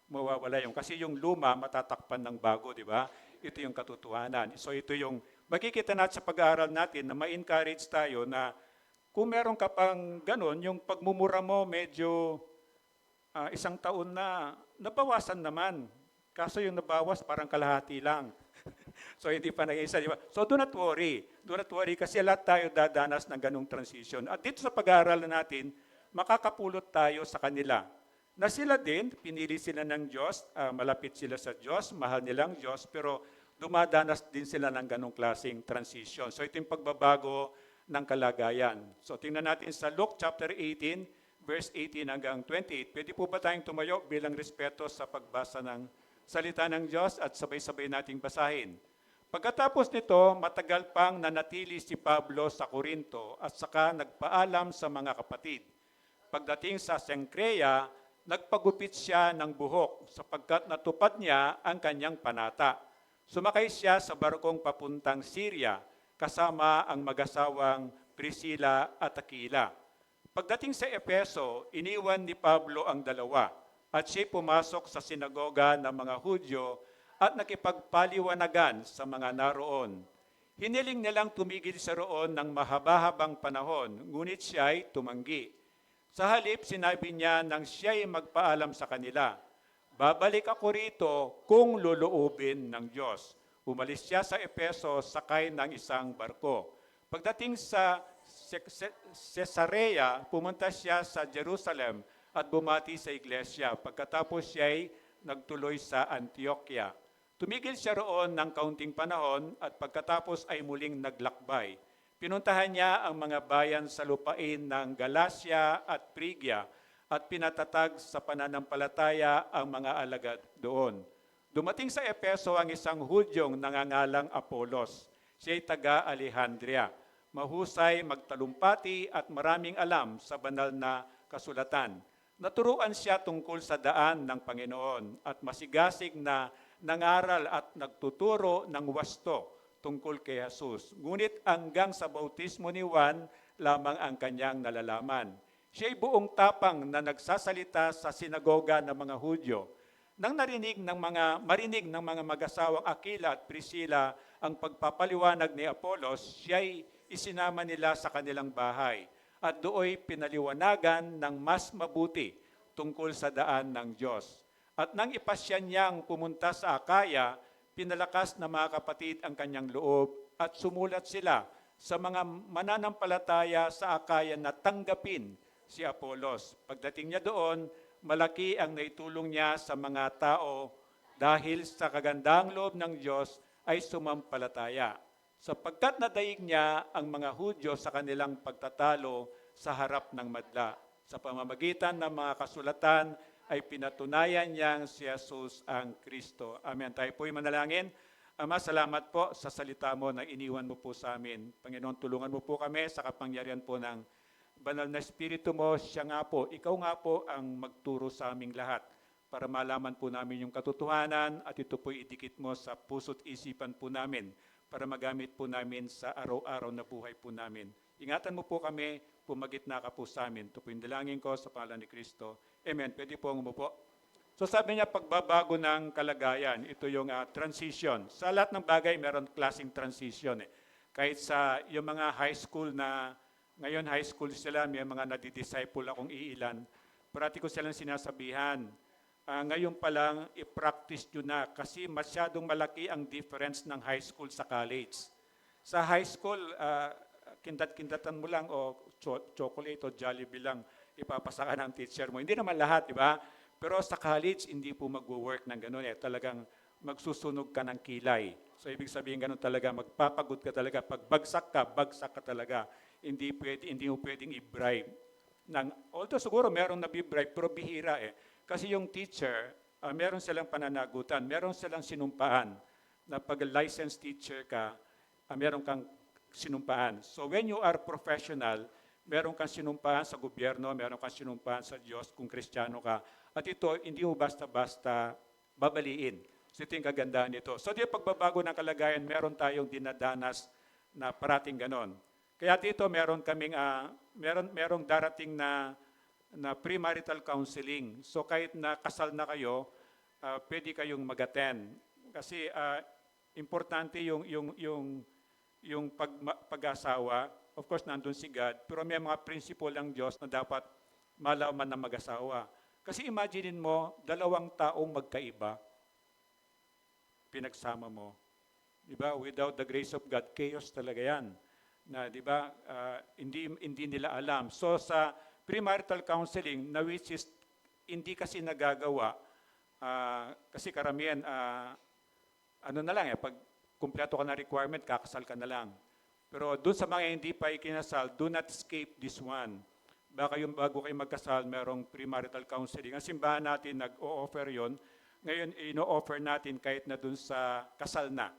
mawawala yung. Kasi yung luma, matatakpan ng bago, di ba? Ito yung katotohanan. So ito yung makikita natin sa pag-aaral natin na ma-encourage tayo na kung meron ka pang ganun, yung pagmumura mo medyo isang taon na nabawasan naman. Kaso yung nabawas parang kalahati lang. So hindi pa nag-isa, di ba? So do not worry. Do not worry kasi lahat tayo dadanas ng ganung transition. At dito sa pag-aaral natin, makakapulot tayo sa kanila. Na sila din, pinili sila ng Diyos, malapit sila sa Diyos, mahal nilang Diyos, pero dumadanas din sila ng ganong klaseng transition. So ito yung pagbabago ng kalagayan. So tingnan natin sa Luke chapter 18, verse 18 hanggang 28. Pwede po ba tayong tumayo bilang respeto sa pagbasa ng salita ng Diyos at sabay-sabay nating basahin? Pagkatapos nito, matagal pang nanatili si Pablo sa Corinto at saka nagpaalam sa mga kapatid. Pagdating sa Cenchrea, nagpagupit siya ng buhok sapagkat natupad niya ang kanyang panata. Sumakay siya sa barkong papuntang Syria kasama ang mag-asawang Priscilla at Aquila. Pagdating sa Efeso, iniwan ni Pablo ang dalawa at siya pumasok sa sinagoga ng mga Hudyo at nakipagpaliwanagan sa mga naroon. Hiniling nilang tumigil sa roon ng mahaba-habang panahon, ngunit siya ay tumanggi. Sa halip, sinabi niya nang siya ay magpaalam sa kanila, babalik ako rito kung luluubin ng Diyos. Umalis siya sa Efeso sakay ng isang barko. Pagdating sa Caesarea, pumunta siya sa Jerusalem at bumati sa iglesia. Pagkatapos siya ay nagtuloy sa Antioquia. Tumigil siya roon ng kaunting panahon at pagkatapos ay muling naglakbay. Pinuntahan niya ang mga bayan sa lupain ng Galacia at Phrygia at pinatatag sa pananampalataya ang mga alagad doon. Dumating sa Efeso ang isang Hudyong nangangalang Apolos. Siya ay taga-Alejandria. Mahusay, magtalumpati at maraming alam sa banal na kasulatan. Naturuan siya tungkol sa daan ng Panginoon at masigasig na nangaral at nagtuturo ng wasto tungkol kay Jesus. Ngunit hanggang sa bautismo ni Juan lamang ang kanyang nalalaman. Siya ay buong tapang na nagsasalita sa sinagoga ng mga Hudyo. Nang marinig ng mga mag-asawang Aquila at Priscilla ang pagpapaliwanag ni Apolos, siya ay isinama nila sa kanilang bahay at dooy pinaliwanagan ng mas mabuti tungkol sa daan ng Diyos. At nang ipasya niyang pumunta sa Akaya, pinalakas ng mga kapatid ang kanyang loob at sumulat sila sa mga mananampalataya sa Akaya na tanggapin si Apolos. Pagdating niya doon, malaki ang naitulong niya sa mga tao dahil sa kagandang loob ng Diyos ay sumampalataya. Sapagkat nadaig niya ang mga Hudyo sa kanilang pagtatalo sa harap ng madla. Sa pamamagitan ng mga kasulatan ay pinatunayan niyang si Jesus ang Kristo. Amen. Tayo po'y manalangin. Ama, salamat po sa salita mo na iniwan mo po sa amin. Panginoon, tulungan mo po kami sa kapangyarihan po ng banal na Espiritu mo. Siya nga po, ikaw nga po ang magturo sa aming lahat para malaman po namin yung katotohanan at ito po'y idikit mo sa puso't isipan po namin para magamit po namin sa araw-araw na buhay po namin. Ingatan mo po kami, pumagitna ka po sa amin. Ito po yung dalangin ko sa pangalan ni Kristo. Amen. Pwede po ang umupo. So sabi niya, pagbabago ng kalagayan, ito yung transition. Sa lahat ng bagay, meron klaseng transition. Kahit sa yung mga high school na, ngayon high school sila, may mga nadidisciple akong iilan, parati ko silang sinasabihan, ngayon pa lang, i-practice nyo na kasi masyadong malaki ang difference ng high school sa college. Sa high school, kindat-kindatan mo lang o chocolate o Jollibee lang ipapasaka ng teacher mo. Hindi naman lahat, di ba? Pero sa college, hindi po mag-work ng gano'n. Talagang magsusunog ka ng kilay. So, ibig sabihin gano'n talaga, magpapagod ka talaga. Pag bagsak ka talaga. Hindi mo pwedeng i-bribe. Although siguro meron na bi-bribe, pero bihira Kasi yung teacher, meron silang pananagutan, meron silang sinumpaan na pag licensed teacher ka, meron kang sinumpaan. So when you are professional, meron kang sinumpaan sa gobyerno, meron kang sinumpaan sa Diyos kung Kristiyano ka. At ito, hindi mo basta-basta babaliin. So ito yung kagandahan nito. So dito pagbabago ng kalagayan, meron tayong dinadanas na parating ganon. Kaya dito meron kaming, merong darating na premarital counseling. So kahit na kasal na kayo, pwede kayong mag-attend. Kasi importante yung pag-asawa. Of course, nandun si God, pero may mga principle ng Diyos na dapat malaman ng mag-asawa. Kasi imaginein mo, dalawang taong magkaiba, pinagsama mo. Di ba? Without the grace of God, chaos talaga yan. Na, di ba, hindi nila alam. So sa premarital counseling, na which is hindi kasi nagagawa, kasi karamihan, ano na lang, pag kumpleto ka na requirement, kakasal ka na lang. Pero doon sa mga hindi pa ikinasal, do not escape this one. Baka yung bago kayo magkasal, merong premarital counseling. Ang simbahan natin nag-o-offer yon. Ngayon, ino-offer natin kahit na doon sa kasal na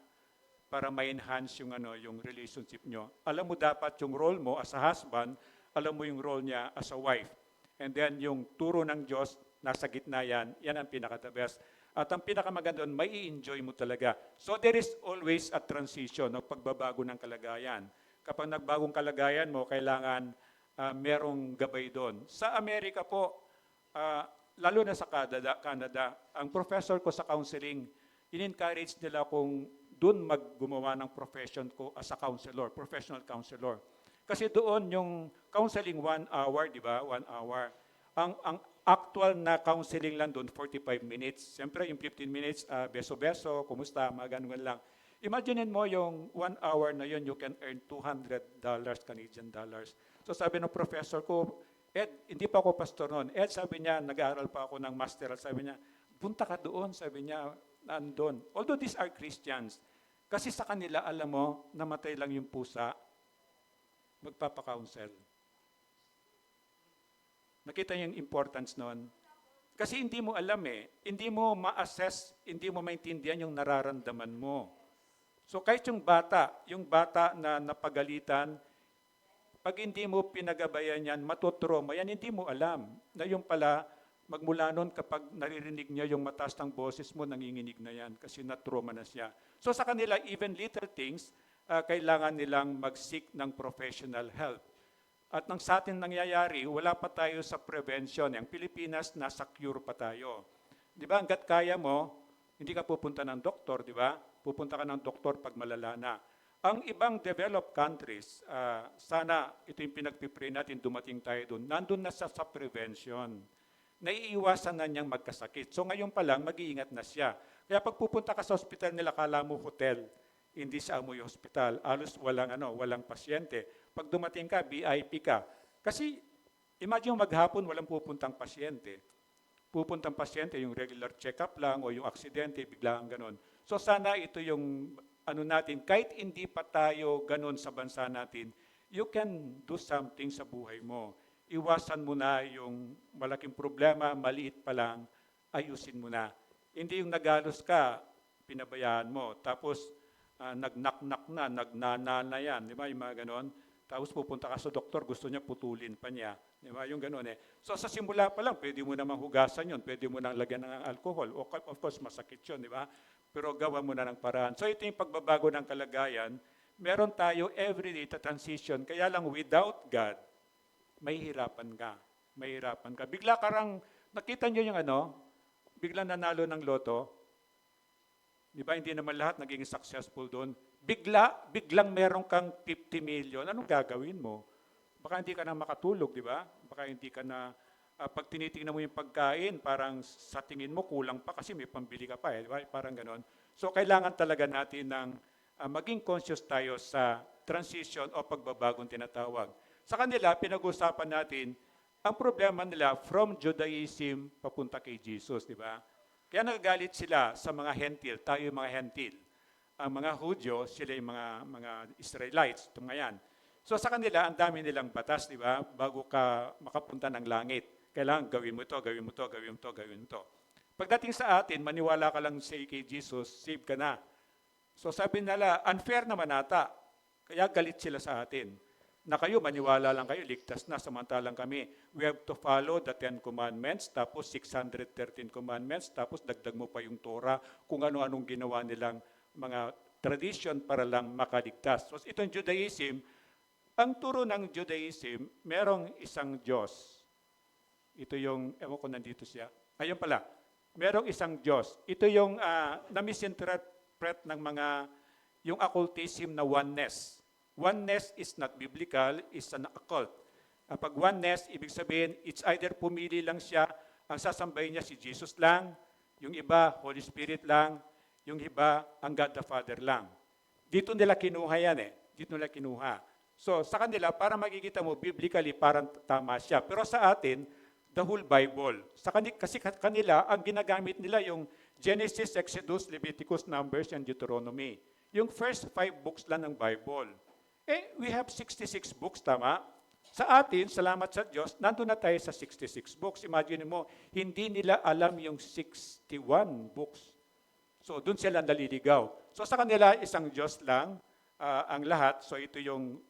para ma-enhance yung relationship nyo. Alam mo dapat yung role mo as a husband, alam mo yung role niya as a wife. And then yung turo ng Diyos, nasa gitna yan ang pinaka-the best. At ang pinakamaganda doon, may i-enjoy mo talaga. So there is always a transition, pagbabago ng kalagayan. Kapag nagbagong kalagayan mo, kailangan merong gabay doon. Sa Amerika po, lalo na sa Canada, ang professor ko sa counseling, in-encourage nila kung doon maggumawa ng profession ko as a counselor, professional counselor. Kasi doon yung counseling 1 hour, di ba? 1 hour. Ang actual na counseling lang doon, 45 minutes. Siyempre, yung 15 minutes, beso-beso, kumusta, mga ganun lang. Imaginein mo yung 1 hour na yun, you can earn $200 Canadian dollars. So sabi ng professor ko, Ed, hindi pa ako pastor noon. Ed, sabi niya, nag-aaral pa ako ng masteral. Sabi niya, punta ka doon. Sabi niya, nandun. Although these are Christians, kasi sa kanila, alam mo, namatay lang yung pusa, magpapakounsel. Nakita niyo yung importance noon? Kasi hindi mo alam hindi mo ma-assess, hindi mo maintindihan yung nararamdaman mo. So kahit yung bata na napagalitan, pag hindi mo pinagabayan yan, matutrauma yan, hindi mo alam na yung pala, magmula noon kapag naririnig niya yung mataas ng boses mo, nanginginig na yan kasi na-trauma na siya. So sa kanila, even little things, kailangan nilang mag-seek ng professional help. At nang sa atin nangyayari, wala pa tayo sa prevention. Ang Pilipinas, nasa cure pa tayo. Di ba, hanggat kaya mo, hindi ka pupunta ng doktor, di ba? Pupunta ka ng doktor pag malala na. Ang ibang developed countries, sana ito yung pinagpipray natin, dumating tayo doon, nandun na sa prevention. Naiiwasan na niyang magkasakit. So ngayon pa lang, mag-iingat na siya. Kaya pag pupunta ka sa hospital nila, kala mo hotel, hindi sa amoy hospital. Alos walang pasyente. Pag dumating ka, VIP ka. Kasi imagine maghapon, walang pupuntang pasyente. Pupuntang pasyente, yung regular check-up lang o yung aksidente, biglaan ganon. So sana ito yung natin, kahit hindi pa tayo ganon sa bansa natin, you can do something sa buhay mo. Iwasan mo na yung malaking problema, maliit pa lang, ayusin mo na. Hindi yung nagalos ka, pinabayaan mo. Tapos, nag-knock-knock na, nagnana na yan. Di ba? Yung mga ganon. Tapos pupunta ka sa doktor, gusto niya putulin pa niya. Di ba? Yung ganon So sa simula pa lang, pwede mo namang hugasan yun. Pwede mo nang lagyan ng alcohol. Of course, masakit yun. Di ba? Pero gawa mo na ng paraan. So ito yung pagbabago ng kalagayan. Meron tayo everyday to transition. Kaya lang without God, may hirapan ka. May hirapan ka. Bigla karang, nakita niyo yung biglang nanalo ng loto. Di ba, hindi naman lahat naging successful doon. Biglang meron kang 50 million. Anong gagawin mo? Baka hindi ka na makatulog, di ba? Baka hindi ka na, pag tinitingnan mo yung pagkain, parang sa tingin mo kulang pa kasi may pambili ka pa. Di ba? Parang ganon. So, kailangan talaga natin ng maging conscious tayo sa transition o pagbabagong tinatawag. Sa kanila, pinag-usapan natin, ang problema nila from Judaism papunta kay Jesus, di ba? Kaya nagagalit sila sa mga hentil, tayo yung mga hentil. Ang mga Hudyo, sila yung mga Israelites, ito nga yan. So sa kanila, ang dami nilang batas, di ba? Bago ka makapunta ng langit, kailangan gawin mo ito, gawin mo ito, gawin mo ito, gawin mo ito. Pagdating sa atin, maniwala ka lang kay Jesus, save ka na. So sabi nila, unfair naman ata. Kaya galit sila sa atin. Na kayo, maniwala lang kayo, ligtas na, samantalang kami. We have to follow the 10 Commandments, tapos 613 Commandments, tapos dagdag mo pa yung Torah, kung ano-anong ginawa nilang mga tradition para lang makaligtas. So itong Judaism, ang turo ng Judaism, merong isang Diyos. Ito yung, ewan ko nandito siya. Ayun pala, merong isang Diyos. Ito yung na-misinterpret ng yung occultism na oneness. Oneness is not biblical, is an occult. Pag oneness, ibig sabihin, it's either pumili lang siya, ang sasambahin niya si Jesus lang, yung iba, Holy Spirit lang, yung iba, ang God the Father lang. Dito nila kinuha yan eh. Dito nila kinuha. So sa kanila, para makikita mo, biblically, parang tama siya. Pero sa atin, the whole Bible. Kasi kanila, ang ginagamit nila yung Genesis, Exodus, Leviticus, Numbers, and Deuteronomy. Yung first 5 books lang ng Bible. We have 66 books, tama? Sa atin, salamat sa Diyos, nandun na tayo sa 66 books. Imagine mo, hindi nila alam yung 61 books. So, dun sila naliligaw. So, sa kanila, isang Diyos lang ang lahat. So, ito yung,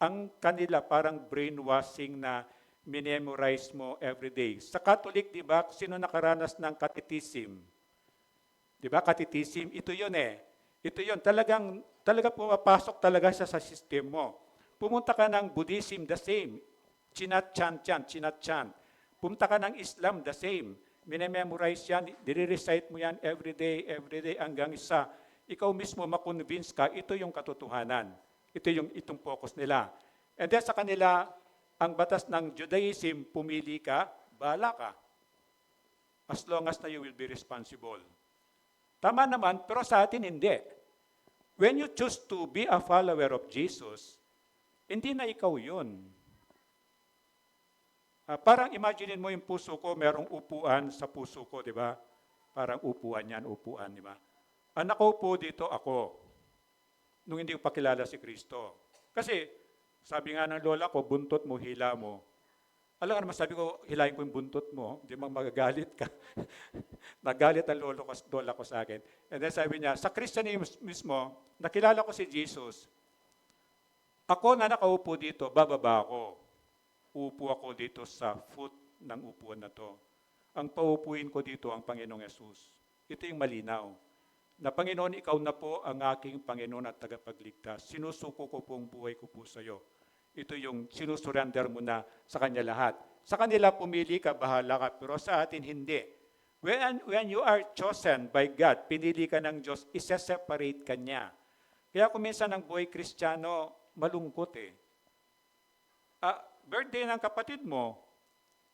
ang kanila parang brainwashing na minemorize mo everyday. Sa Catholic, di ba, sino nakaranas ng catechism? Di ba, catechism, ito yun eh. Ito yun, talaga pumapasok talaga siya sa system mo. Pumunta ka ng Buddhism, the same. Chinat-chan. Pumunta ka ng Islam, the same. Minememorize yan, dire-recite mo yan everyday, hanggang isa. Ikaw mismo makonvince ka, ito yung katotohanan. Itong focus nila. And then sa kanila, ang batas ng Judaism, pumili ka, bahala ka. As long as na you will be responsible. Tama naman, pero sa atin hindi. When you choose to be a follower of Jesus, hindi na ikaw yun. Parang imagine mo yung puso ko, merong upuan sa puso ko, di ba? Parang upuan yan, di ba? Ang nakaupo dito, ako. Nung hindi ko pakilala si Kristo. Kasi, sabi nga ng lola ko, buntot mo, hila mo. Alam nga naman, sabi ko, hilahin ko yung buntot mo, hindi mang magagalit ka. Nagalit ang lola ko sa akin. And then sabi niya, sa Christianism mismo, nakilala ko si Jesus. Ako na nakaupo dito, bababa ako. Upo ako dito sa foot ng upuan na to. Ang paupuin ko dito ang Panginoong Yesus. Ito yung malinaw. Na Panginoon, ikaw na po ang aking Panginoon at tagapagligtas. Sinusuko ko po ang buhay ko po sa iyo. Ito yung sinusurrender mo na sa Kanya lahat. Sa kanila pumili ka, bahala ka, pero sa atin hindi. When you are chosen by God, pinili ka ng Diyos, isa-separate ka niya. Kaya kung minsan ang buhay Kristiyano, malungkot eh. Birthday ng kapatid mo,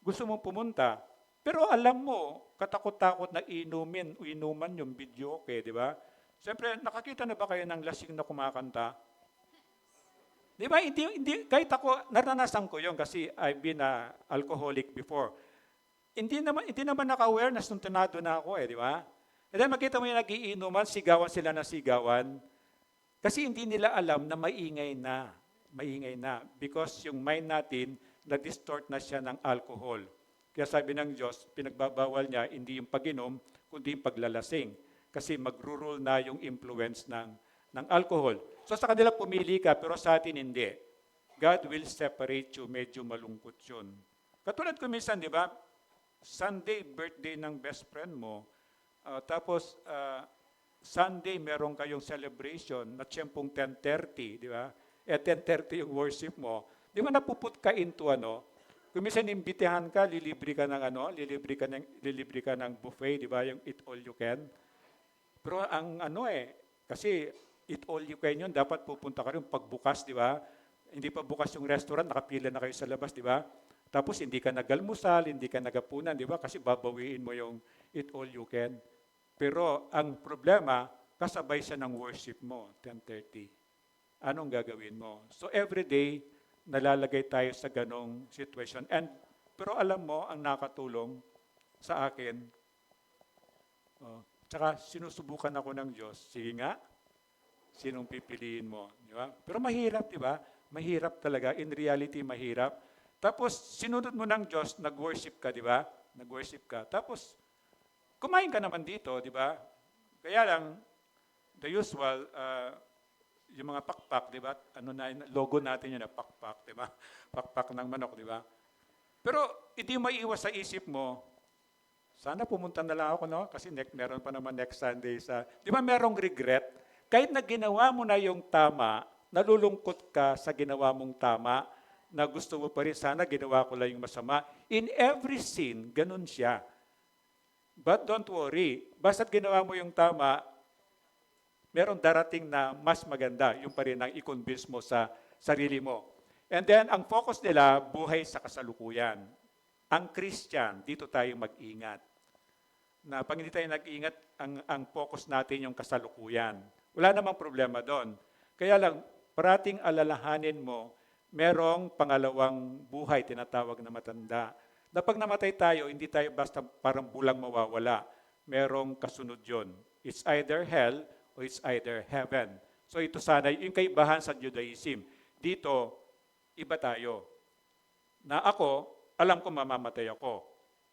gusto mong pumunta, pero alam mo, katakot-takot na inuman yung video, okay, di ba? Siyempre, nakakita na ba kayo ng lasing na kumakanta? Di ba? Hindi, kahit ako, naranasan ko yun kasi I've been alcoholic before. Hindi naman naka-awareness nung tinado na ako di ba? And then makita mo yung nagiinuman, sigawan sila na sigawan. Kasi hindi nila alam na maingay na. Because yung mind natin, na-distort na siya ng alcohol. Kaya sabi ng Diyos, pinagbabawal niya hindi yung pag-inom, kundi yung paglalasing. Kasi magro-rule na yung influence ng alcohol. So sa kanila pumili ka, pero sa atin hindi. God will separate you, medyo malungkot yun. Katulad ko minsan, di ba? Sunday, birthday ng best friend mo. Tapos, Sunday, meron kayong celebration na tiyempong 10:30, di ba? 10:30 yung worship mo. Di ba napuput ka into kung minsan imbitahan ka, lilibre ka ng buffet, di ba? Yung eat all you can. Pero ang kasi eat all you can yun, dapat pupunta ka rin pagbukas, di ba? Hindi pa bukas yung restaurant, nakapila na kayo sa labas, di ba? Tapos hindi ka nagalmusal, hindi ka nagapunan, di ba? Kasi babawiin mo yung eat all you can. Pero ang problema, kasabay siya ng worship mo, 10:30. Anong gagawin mo? So every day, nalalagay tayo sa ganong situation. Pero alam mo, ang nakatulong sa akin, tsaka sinusubukan ako ng Diyos, sige nga, sinong pipiliin mo? Di ba? Pero mahirap, di ba? Mahirap talaga. In reality, mahirap. Tapos, sinunod mo ng Diyos, nag-worship ka, di ba? Nag-worship ka. Tapos, kumain ka naman dito, di ba? Kaya lang, the usual, yung mga pakpak, di ba? Logo natin yun na pakpak, di ba? Pakpak ng manok, di ba? Pero, hindi maiiwas sa isip mo, sana pumunta na lang ako, no? Kasi meron pa naman next Sunday di ba merong regret? Kahit na ginawa mo na yung tama, nalulungkot ka sa ginawa mong tama, na gusto mo pa rin, sana ginawa ko lang yung masama. In every sin, ganun siya. But don't worry, basta't ginawa mo yung tama, meron darating na mas maganda, yung pa rin ang i-convince mo sa sarili mo. And then, ang focus nila, buhay sa kasalukuyan. Ang Christian, dito tayo mag-ingat. Na pag hindi tayo nag-ingat, ang focus natin yung kasalukuyan. Wala namang problema doon. Kaya lang, parating alalahanin mo, merong pangalawang buhay, tinatawag na matanda. Na pag namatay tayo, hindi tayo basta parang bulang mawawala. Merong kasunod yon. It's either hell o it's either heaven. So ito sana, yung kaibahan sa Judaism. Dito, iba tayo. Na ako, alam ko mamamatay ako.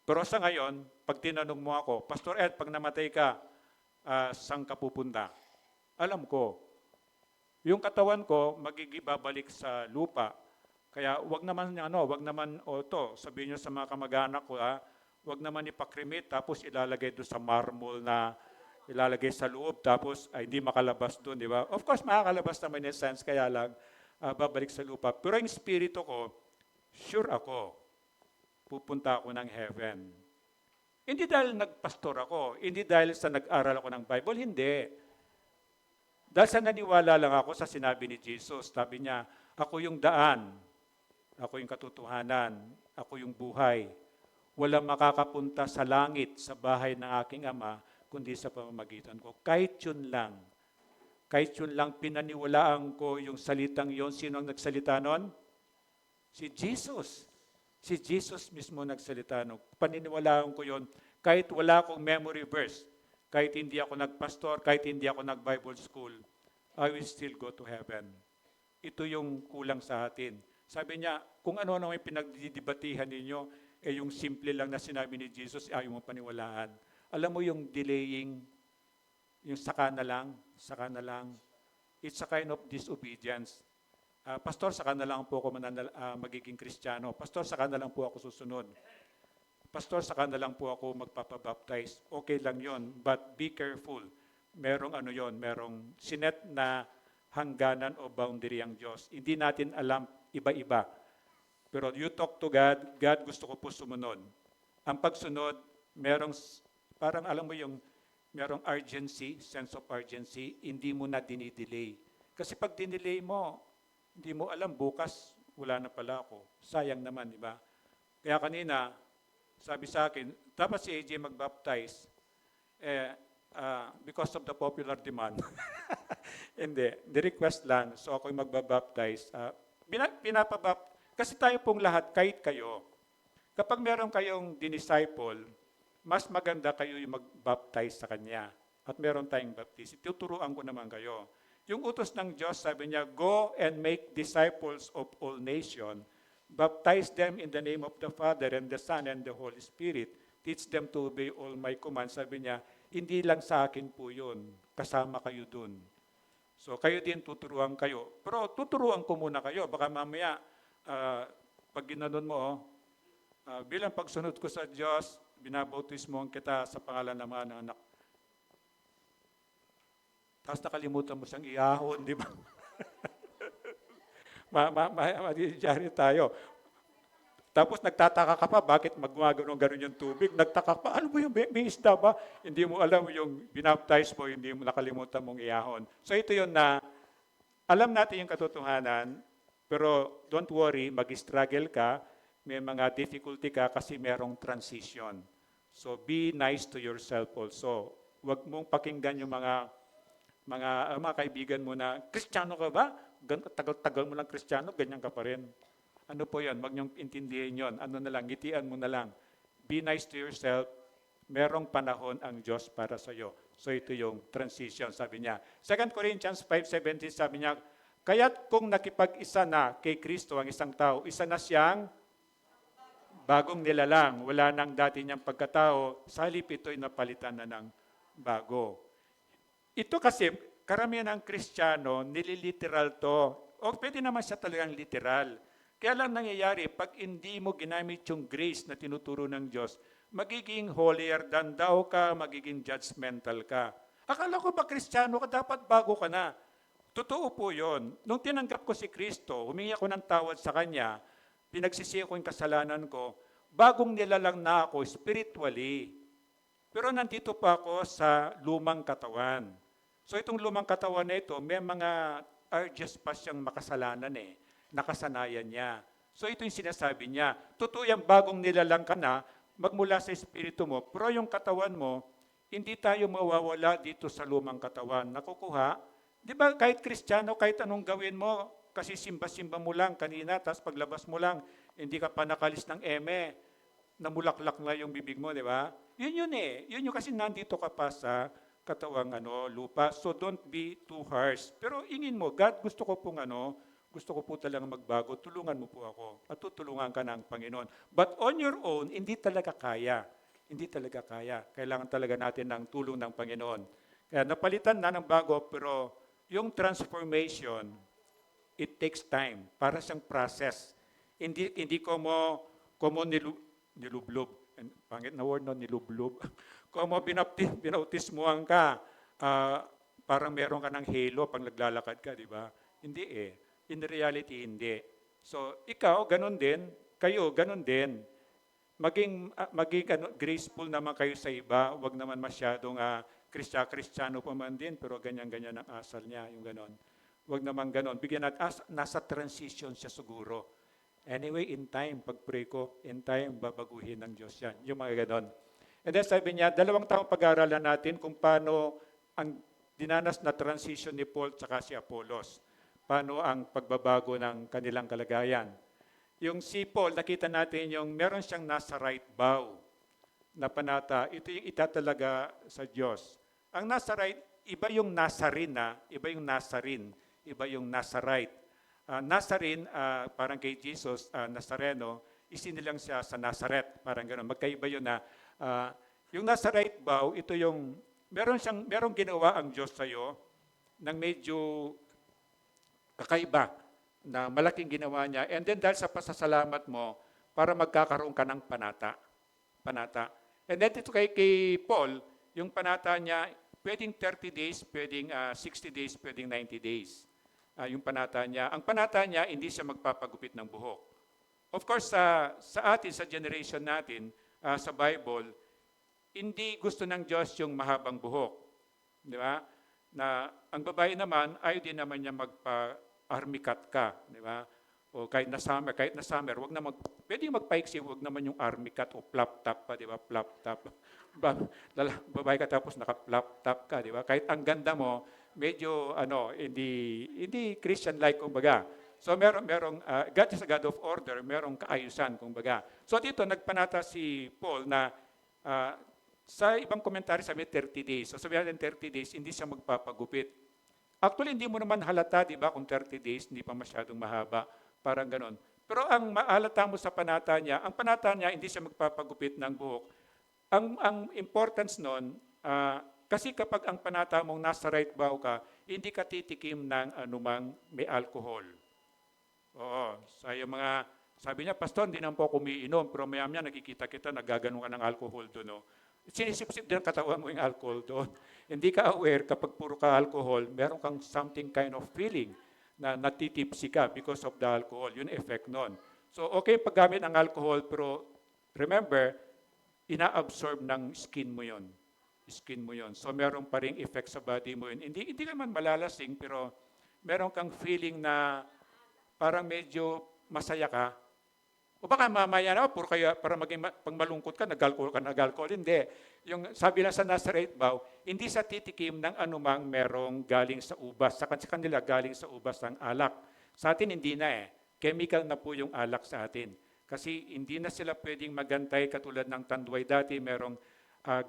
Pero sa ngayon, pag tinanong mo ako, Pastor Ed, pag namatay ka, saan ka pupunta? Alam ko. Yung katawan ko, babalik sa lupa. Kaya wag naman sabihin niyo sa mga kamag-anak ko, wag naman ipakremate tapos ilalagay doon sa marble na ilalagay sa loob tapos ay hindi makalabas doon, di ba? Of course, makakalabas naman in a sense, kaya lang babalik sa lupa. Pero yung spirito ko, sure ako, pupunta ako ng heaven. Hindi dahil nagpastor ako, hindi dahil sa nag-aral ako ng Bible, hindi. Dahil sa naniwala lang ako sa sinabi ni Jesus, sabi niya, ako yung daan, ako yung katotohanan, ako yung buhay. Walang makakapunta sa langit, sa bahay ng aking Ama, kundi sa pamamagitan ko. Kahit yun lang pinaniwalaan ko yung salitang yon. Sino ang nagsalita nun? Si Jesus. Si Jesus mismo nagsalita nun. Paniniwalaan ko yon kahit wala akong memory verse, kahit hindi ako nagpastor, kahit hindi ako nag-Bible school, I will still go to heaven. Ito yung kulang sa atin. Sabi niya, kung ano may pinagdidibatihan ninyo, yung simple lang na sinabi ni Jesus, ayaw mo paniwalaan. Alam mo yung delaying, yung saka na lang, it's a kind of disobedience. Pastor, saka na lang po ako magiging Kristiyano. Pastor, saka na lang po ako susunod. Pastor, saka na lang po ako magpapabaptize. Okay lang yon, but be careful. Merong sinet na hangganan o boundary ang Diyos. Hindi natin alam, iba-iba. Pero you talk to God, God gusto ko po sumunod. Ang pagsunod, parang alam mo merong urgency, sense of urgency, hindi mo na dinidelay. Kasi pag dinelay mo, hindi mo alam, bukas, wala na pala ako. Sayang naman, di ba? Kaya kanina, sabi sa akin, dapat si AJ mag-baptize because of the popular demand. Hindi, the request lang. So ako'y magbabaptize. Kasi tayo pong lahat, kahit kayo, kapag meron kayong dinisciple, mas maganda kayo yung mag-baptize sa Kanya. At meron tayong baptist. Tuturuan ko naman kayo. Yung utos ng Diyos, sabi niya, go and make disciples of all nations. Baptize them in the name of the Father and the Son and the Holy Spirit. Teach them to obey all my commands. Sabi niya, hindi lang sa akin po yun. Kasama kayo dun. So kayo din tuturuan kayo. Pero tuturuan ko muna kayo. Baka mamaya, pag ginanon mo, bilang pagsunod ko sa Diyos, binabautismohan kita sa pangalan ng mga anak. Tapos nakalimutan mo siyang iahon, di ba? Madijari tayo. Tapos nagtataka ka pa, bakit magumagano'n yung tubig? Nagtaka pa, ano ba yung may isda ba? Hindi mo alam yung binaptize mo, hindi mo nakalimutan mong iahon. So ito yun na, alam natin yung katotohanan, pero don't worry, mag-struggle ka, may mga difficulty ka kasi merong transition. So be nice to yourself also. Huwag mong pakinggan yung mga kaibigan mo na, Kristiyano ka ba? Tagal-tagal mo lang Kristiyano, ganyan ka pa rin. Ano po yan? Huwag niyong intindihin yon. Ano na lang, ngitian mo na lang. Be nice to yourself. Merong panahon ang Diyos para sa iyo. So ito yung transition, sabi niya. 2 Corinthians 5:17, sabi niya, kaya't kung nakipag-isa na kay Kristo ang isang tao, isa na siyang bagong nilalang. Wala nang dati niyang pagkatao. Sa halip ito'y napalitan na ng bago. Ito kasi, karamihan ng Kristiyano, nililiteral to. O pwede naman siya talagang literal. Kaya lang nangyayari, pag hindi mo ginamit yung grace na tinuturo ng Diyos, magiging holier than thou ka, magiging judgmental ka. Akala ko ba Kristiyano ka, dapat bago ka na. Totoo po yun. Nung tinanggap ko si Kristo, humingi ako ng tawad sa Kanya, pinagsisiya ko yung kasalanan ko, bagong nilalang na ako spiritually. Pero nandito pa ako sa lumang katawan. So itong lumang katawan na ito, may mga urges pa siyang makasalanan nakasanayan niya. So ito yung sinasabi niya, totoo yung bagong nilalang ka na, magmula sa espiritu mo, pero yung katawan mo, hindi tayo mawawala dito sa lumang katawan. Nakukuha? Di ba kahit Kristiyano, kahit anong gawin mo, kasi simba-simba mo lang kanina, tapos paglabas mo lang, hindi ka pa nakalis ng eme, namulaklak na yung bibig mo, di ba? Yun yun Yun yung kasi nandito ka pa sa katawang lupa. So don't be too harsh. Pero ingin mo, God, gusto ko po talagang magbago, tulungan mo po ako at tutulungan ka ng Panginoon. But on your own, hindi talaga kaya. Hindi talaga kaya. Kailangan talaga natin ng tulong ng Panginoon. Kaya napalitan na ng bago, pero yung transformation, it takes time. Para siyang process. Hindi ko mo nilublob. Pangit na word, no? Nilublob. Kung mo binautismuhan ka, parang meron ka ng halo pag naglalakad ka, di ba? Hindi In reality, hindi. So, ikaw, ganun din. Kayo, ganun din. Maging graceful naman kayo sa iba. Huwag naman masyadong Kristiyano pa man din, pero ganyan-ganyan ang asal niya, yung ganon. Huwag naman ganon. Bigyan natin, nasa transition siya siguro. Anyway, in time, pag-pray ko, in time, babaguhin ng Diyos yan. Yung mga ganon. And then sabi niya, 2 taong pag-aaralan natin kung paano ang dinanas na transition ni Paul at si Apollos. Paano ang pagbabago ng kanilang kalagayan. Yung si Paul, nakita natin yung meron siyang nasa right bow na panata. Ito yung itatalaga sa Diyos. Ang nasa right, iba yung Nazarin iba yung Nazarin, iba yung Nazarite. Nazarin, parang kay Jesus, Nazareno, isinilang siya sa Nazaret, parang gano'n. Magkaiba yun yung nasa right bow, ito yung, merong ginawa ang Diyos sa'yo ng medyo kakaiba na malaking ginawa niya. And then dahil sa pasasalamat mo, para magkakaroon ka ng panata. And then ito kay Paul, yung panata niya, pwedeng 30 days, pwedeng 60 days, pwedeng 90 days. Yung panata niya. Ang panata niya, hindi siya magpapagupit ng buhok. Of course, sa atin, sa generation natin, sa Bible, hindi gusto ng Diyos yung mahabang buhok. Di ba? Na ang babae naman, ayaw din naman niya army cut ka, di ba? O kahit na summer, wag na pwede magpaiksi, wag naman yung army cut o flap top pa, di ba? Flap top. Babae ka tapos naka-flap top ka, di ba? Kahit ang ganda mo, medyo hindi Christian-like kumbaga. So merong God is a God of order, merong kaayusan kumbaga. So dito nagpanata si Paul na sa ibang komentaryo sabi 30 days. So sabi natin 30 days, hindi siya magpapagupit. Actually, hindi mo naman halata, di ba, kung 30 days, hindi pa masyadong mahaba. Parang ganon. Pero ang mahalata mo sa panata niya, ang panata niya, hindi siya magpapagupit ng buhok. Ang importance nun, kasi kapag ang panata mong nasa right bow ka, hindi ka titikim ng anumang may alcohol. Oo, sabi niya, Pastor, hindi naman po ako umiinom, pero maya-maya nakikita kita, naggaganon ka ng alcohol doon. No? Sinisip-sip din ang katawan mo yung alcohol doon. Hindi ka aware kapag puro ka alcohol, meron kang something kind of feeling na natitipsy ka because of the alcohol. Yun effect nun. So okay paggamit ng alcohol, pero remember, ina-absorb ng skin mo yun. So meron pa ring effect sa body mo yun. Hindi naman malalasing, pero meron kang feeling na parang medyo masaya ka. O baka mamaya na, puro kaya para maging pag malungkot ka, nag-alcohol. Hindi. Yung sabi lang sa Nazareth vow, hindi sa titikim ng anumang merong galing sa ubas. Sa kanila galing sa ubas ng alak. Sa atin hindi na Chemical na po yung alak sa atin. Kasi hindi na sila pwedeng magantay katulad ng tanduay. Dati merong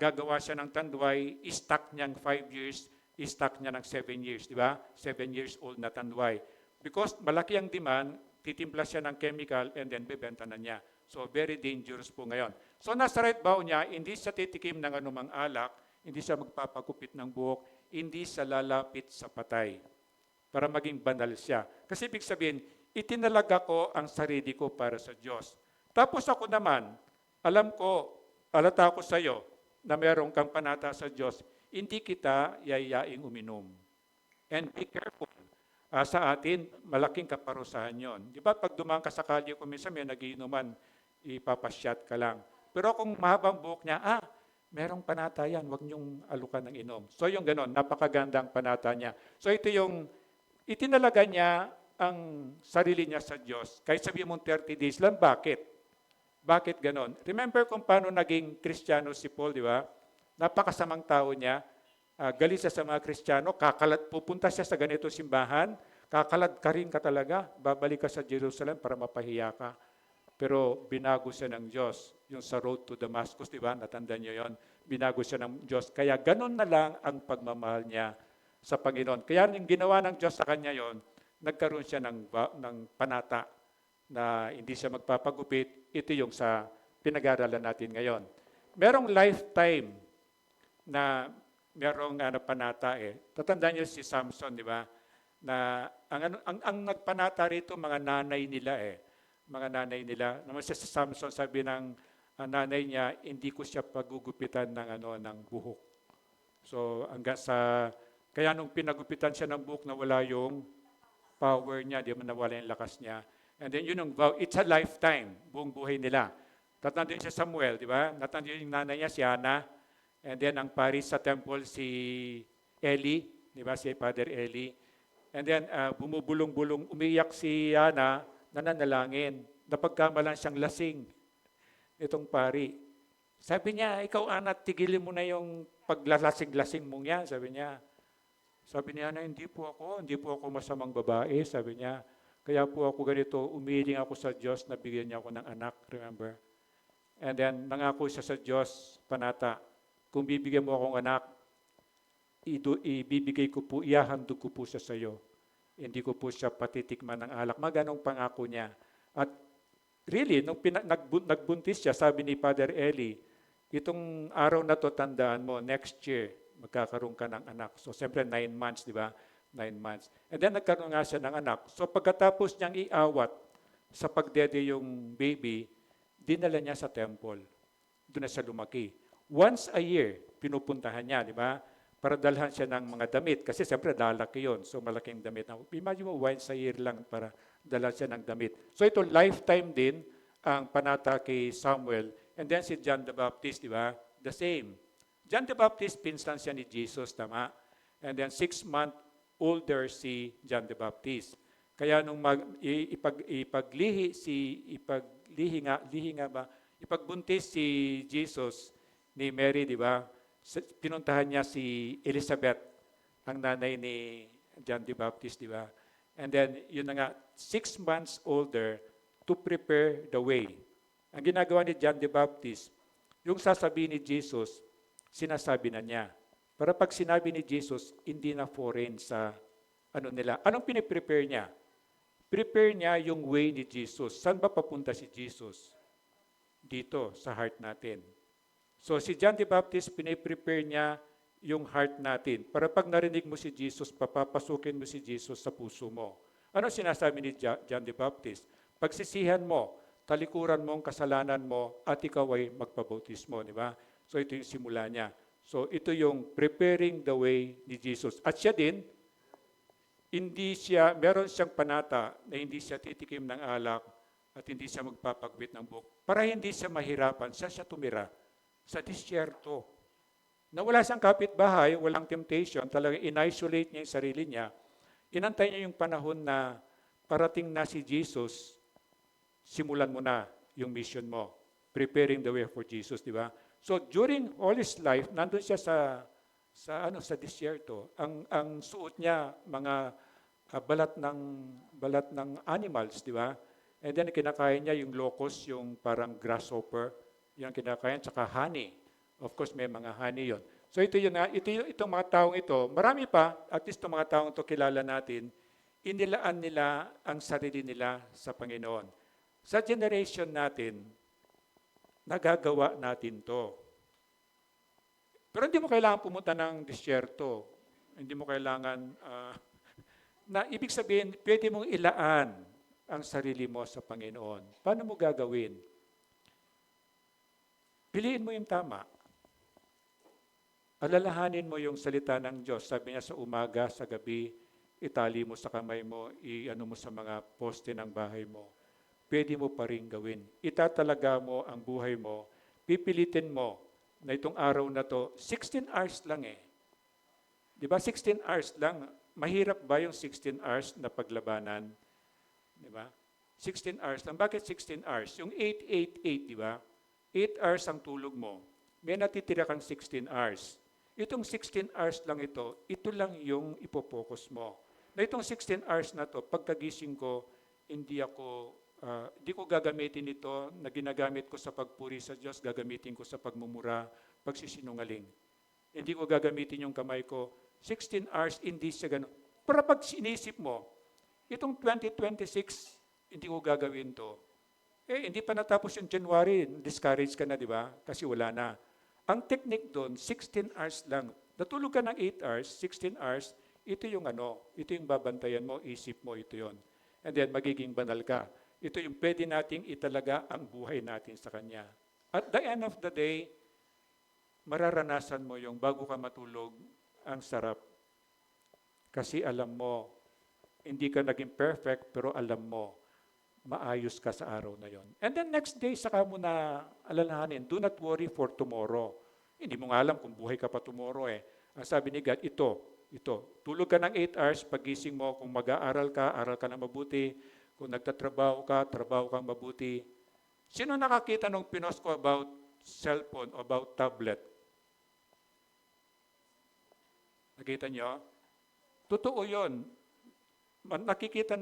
gagawa siya ng tanduay, i-stack niyang 5 years, i-stack niya ng 7 years. Di ba? 7 years old na tanduay. Because malaki ang demand, titimpla siya ng chemical and then bebenta na niya. So very dangerous po ngayon. So nasa right bow niya, hindi siya titikim ng anumang alak, hindi siya magpapagupit ng buhok, hindi siya lalapit sa patay para maging banal siya. Kasi ibig sabihin, itinalaga ko ang sarili ko para sa Diyos. Tapos ako naman, alata ko sa iyo na merong kang panata sa Diyos, hindi kita yayaing uminom. And be careful. Sa atin, malaking kaparusahan yon. Di ba, pag dumaan ka sa kalye, kung minsan may nagiinuman, ipapasyat ka lang. Pero kung mahabang buhok niya, merong panata yan, huwag niyong alukan ng inom. So yung ganon, napakagandang panata niya. So ito yung, itinalaga niya ang sarili niya sa Diyos. Kahit sabi mong 30 days lang, bakit? Bakit ganon? Remember kung paano naging Kristiyano si Paul, di ba? Napakasamang tao niya. Galit siya sa mga Kristiyano, pupunta siya sa ganito simbahan, kakalad ka rin ka talaga, babalik ka sa Jerusalem para mapahiya ka. Pero binago siya ng Diyos. Yung sa road to Damascus, di ba? Natandaan niyo yon. Binago siya ng Diyos. Kaya ganon na lang ang pagmamahal niya sa Panginoon. Kaya yung ginawa ng Diyos sa kanya yon, nagkaroon siya ng panata na hindi siya magpapagupit. Ito yung sa pinag-aaralan natin ngayon. Merong lifetime na merong panata eh. Tatandaan niyo si Samson, di ba? Na ang nagpanata rito mga nanay nila eh. Mga nanay nila. Naman siya sa Samson, sabi ng nanay niya, hindi ko siya pagugupitan ng buhok. So hanggang kaya nung pinagupitan siya ng buhok, nawala yung power niya, di ba, nawala yung lakas niya. And then yun yung vow, it's a lifetime, buong buhay nila. Tatandaan siya Samuel, di ba? Tatandaan yung nanay niya, si Hannah. And then ang pari sa temple, si Eli, di ba? Si Father Eli. And then bumubulong-bulong, umiyak si Hannah, nananalangin. Napagkamalan siyang lasing, itong pari. Sabi niya, ikaw anak, tigilin mo na yung paglalasing-lasing mong yan. Sabi niya, hindi po ako masamang babae. Sabi niya, kaya po ako ganito, umiling ako sa Diyos na bigyan niya ako ng anak, remember? And then, nangako siya sa Diyos, panata, kung bibigyan mo akong anak, ibibigay ko po, ihahandog ko po siya sa iyo. Hindi ko po siya patitikman ng alak. Maganong pangako niya. At really, nung nagbuntis siya, sabi ni Father Eli, itong araw na to tandaan mo, next year, magkakaroon ka ng anak. So, siyempre, 9 months, di ba? 9 months. And then, nagkaroon nga siya ng anak. So, pagkatapos niyang iawat sa pagdede yung baby, dinala niya sa temple. Doon na siya lumaki. Once a year, pinupuntahan niya, di ba? Para dalhan siya ng mga damit. Kasi siyempre, lalaki yun. So, malaking damit. Imagine mo, once a year lang para dalhan siya ng damit. So, ito, lifetime din ang panata kay Samuel. And then si John the Baptist, di ba? The same. John the Baptist, pinsan siya ni Jesus, tama? And then 6 months older si John the Baptist. Kaya nung ipagbuntis si Jesus ni Mary, di ba? Pinuntahan niya si Elizabeth, ang nanay ni John the Baptist, di ba? And then, yun na nga, 6 months older to prepare the way. Ang ginagawa ni John the Baptist, yung sasabihin ni Jesus, sinasabi na niya. Para pag sinabi ni Jesus, hindi na foreign sa nila. Anong piniprepare niya? Prepare niya yung way ni Jesus. Saan ba papunta si Jesus? Dito, sa heart natin. So si John the Baptist, piniprepare niya yung heart natin. Para pag narinig mo si Jesus, papapasukin mo si Jesus sa puso mo. Ano sinasabi ni John the Baptist? Pagsisihan mo, talikuran mo ang kasalanan mo, at ikaw ay magpabautismo, di ba? So ito yung simula niya. So ito yung preparing the way ni Jesus. At siya din, meron siyang panata na hindi siya titikim ng alak at hindi siya magpapagwit ng buhok. Para hindi siya mahirapan, siya tumira sa disyerto. Na wala siyang kapitbahay, walang temptation, talaga in-isolate niya yung sarili niya. Inantay niya yung panahon na parating na si Jesus, simulan mo na yung mission mo. Preparing the way for Jesus, di ba? So during all his life, nandun siya sa disyerto. Ang suot niya mga balat ng animals, di ba? And then kinakain niya yung locust, yung parang grasshopper, yung kinakain, saka honey. Of course, may mga honey yon. So itong mga taong ito, marami pa, at least itong mga taong ito kilala natin, inilaan nila ang sarili nila sa Panginoon. Sa generation natin, nagagawa natin to. Pero hindi mo kailangan pumunta ng disyerto. Hindi mo kailangan, na ibig sabihin, pwede mong ilaan ang sarili mo sa Panginoon. Paano mo gagawin? Piliin mo yung tama. Alalahanin mo yung salita ng Diyos. Sabi niya sa umaga, sa gabi, itali mo sa kamay mo, i-ano mo sa mga poste ng bahay mo. Pwede mo pa rin gawin. Itatalaga mo ang buhay mo. Pipilitin mo na itong araw na to, 16 hours lang eh. Di ba? 16 hours lang. Mahirap ba yung 16 hours na paglabanan? Di ba? 16 hours lang. Bakit 16 hours? Yung 8, di ba? 8 hours ang tulog mo. May natitira kang 16 hours. Itong 16 hours lang ito lang yung ipopokus mo. Na itong 16 hours na to, pagkagising ko, hindi ko gagamitin ito na ginagamit ko sa pagpuri sa Diyos, gagamitin ko sa pagmumura, pagsisinungaling. Hindi ko gagamitin yung kamay ko. 16 hours, hindi siya ganun. Para pag sinisip mo, itong 2026, hindi ko gagawin to. Hindi pa natapos yung January, discourage ka na, di ba? Kasi wala na. Ang technique doon, 16 hours lang. Natulog ka ng 8 hours, 16 hours, ito yung babantayan mo, isip mo, ito yon. And then magiging banal ka. Ito yung pwede nating italaga ang buhay natin sa Kanya. At the end of the day, mararanasan mo yung bago ka matulog, ang sarap. Kasi alam mo, hindi ka naging perfect, pero alam mo, maayos ka sa araw na yon. And then next day, saka mo na alalahanin, do not worry for tomorrow. Hindi mo nga alam kung buhay ka pa tomorrow eh. Ang sabi ni God, ito. Tulog ka ng 8 hours, pagising mo, kung mag-aaral ka, aral ka na mabuti. Kung nagtatrabaho ka, trabaho kang mabuti. Sino nakakita nung pinost ko about cellphone, about tablet? Nakita nyo? Totoo yun. Nakikita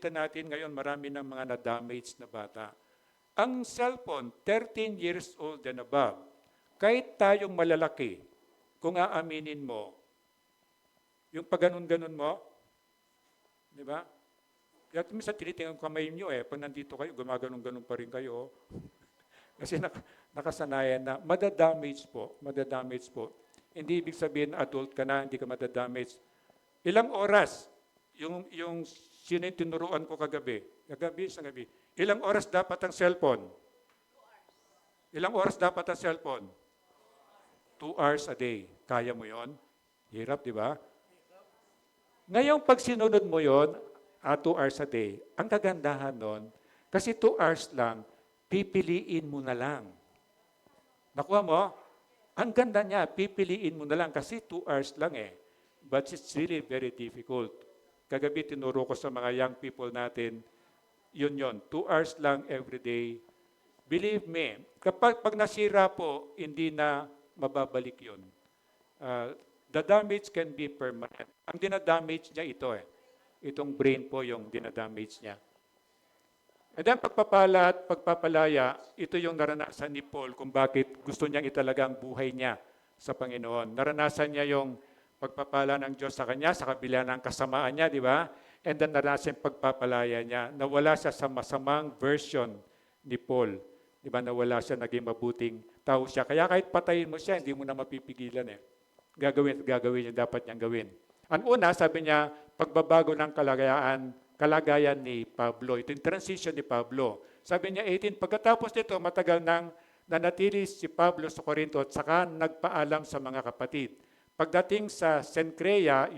natin ngayon marami ng mga na-damaged na bata. Ang cellphone, 13 years old and above, kahit tayong malalaki, kung aaminin mo, yung pag-ganon-ganon mo, di ba? Kaya minsan tinitingnan ko kamay nyo pag nandito kayo, gumaganon-ganon pa rin kayo. Kasi nakasanayan na, madadamage po. Hindi ibig sabihin adult ka na, hindi ka madadamage. Ilang oras? Yung sino yung tinuruan ko kagabi, sa gabi. Ilang oras dapat ang cellphone? 2 hours. Ilang oras dapat ang cellphone? 2 hours a day. Kaya mo yon? Hirap, di ba? Ngayon, pag sinunod mo yon, 2 hours a day, ang kagandahan nun, kasi 2 hours lang, pipiliin mo na lang. Nakuha mo? Ang ganda niya, pipiliin mo na lang kasi 2 hours lang eh. But it's really very difficult. Kagabi tinuro ko sa mga young people natin, yun, 2 hours lang every day. Believe me, pag nasira po, hindi na mababalik yun. The damage can be permanent. Ang dinadamage niya ito itong brain po yung dinadamage niya. And then pagpapala at pagpapalaya, ito yung naranasan ni Paul kung bakit gusto niyang italaga ang buhay niya sa Panginoon. Naranasan niya yung pagpapala ng Diyos sa kanya, sa kabila ng kasamaan niya, di ba? And then naranasan yung pagpapalaya niya. Nawala siya sa masamang version ni Paul. Di ba? Nawala siya, naging mabuting tao siya. Kaya kahit patayin mo siya, hindi mo na mapipigilan Gagawin niya, dapat niyang gawin. Ang una, sabi niya, pagbabago ng kalagayan ni Pablo. Ito yung transition ni Pablo. Sabi niya 18, pagkatapos nito, matagal nang nanatili si Pablo sa Corinto at saka nagpaalam sa mga kapatid. Pagdating sa Cenchrea,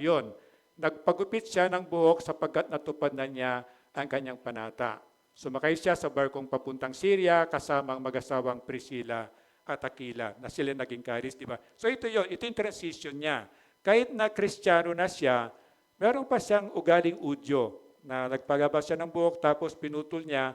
nagpagupit siya ng buhok sapagkat natupad na niya ang kanyang panata. Sumakay siya sa barkong papuntang Syria kasama ang mag-asawang Priscilla at Aquila na sila naging karis, di ba? So ito yung transition niya. Kahit na Kristiyano na siya, meron pa siyang ugaling udyo na nagpagaba siya ng buhok tapos pinutol niya,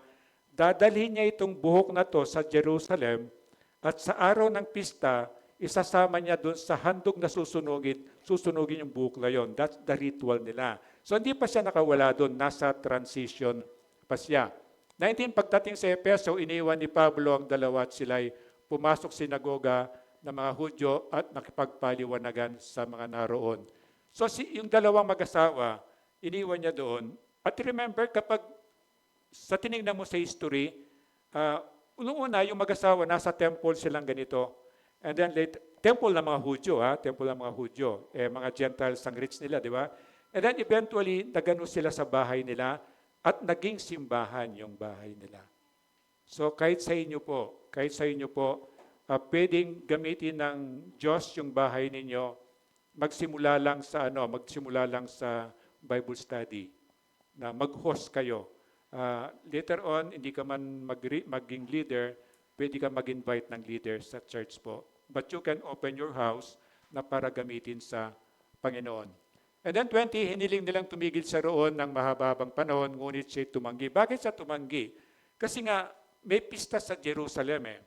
dadalhin niya itong buhok na to sa Jerusalem at sa araw ng pista, isasama niya doon sa handog na susunugin yung buhok na yon. That's the ritual nila. So hindi pa siya nakawala doon, nasa transition pa siya. 19, pagdating sa Efeso, iniwan ni Pablo ang dalawa at sila'y pumasok sinagoga ng mga Hudyo at nakipagpaliwanagan sa mga naroon. So yung dalawang mag-asawa, iniwan niya doon. At remember, kapag sa tinignan mo sa history, una yung mag-asawa, nasa temple silang ganito. And then later, temple ng mga Hudyo, temple ng mga Hudyo. Mga Gentiles ang rich nila, di ba? And then eventually, nagano sila sa bahay nila at naging simbahan yung bahay nila. So kahit sa inyo po, pwedeng gamitin ng Diyos yung bahay ninyo, magsimula lang sa Bible study, na mag-host kayo. Later on, hindi ka man maging leader, pwede ka mag-invite ng leader sa church po. but you can open your house na para gamitin sa Panginoon. And then 20, hiniling nilang tumigil siya roon ng mahababang panahon, ngunit siya tumanggi. Bakit siya tumanggi? Kasi nga, may pista sa Jerusalem eh.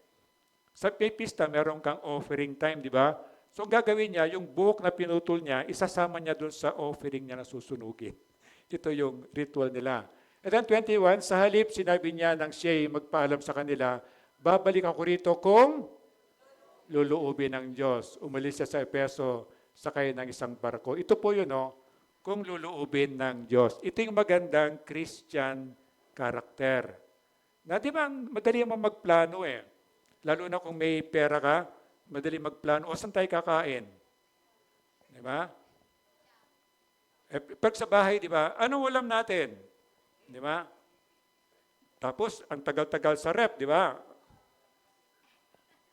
Sa may pista, meron kang offering time, di ba? So gagawin niya, yung buhok na pinutol niya, isasama niya doon sa offering niya na susunugin. Ito yung ritual nila. And then 21, sa halip, sinabi niya nang siya'y magpaalam sa kanila, babalik ako rito kung luluubin ng Diyos. Umalis siya sa Efeso, sakay ng isang barko. Ito po yun, no? Kung luluubin ng Diyos. Ito yung magandang Christian character. Na di ba, madali mo magplano eh. Lalo na kung may pera ka, madali magplano. O, saan tayo kakain? Di ba? Pag sa bahay, di ba, anong ulam natin? Di ba? Tapos, ang tagal-tagal sa rep, di ba?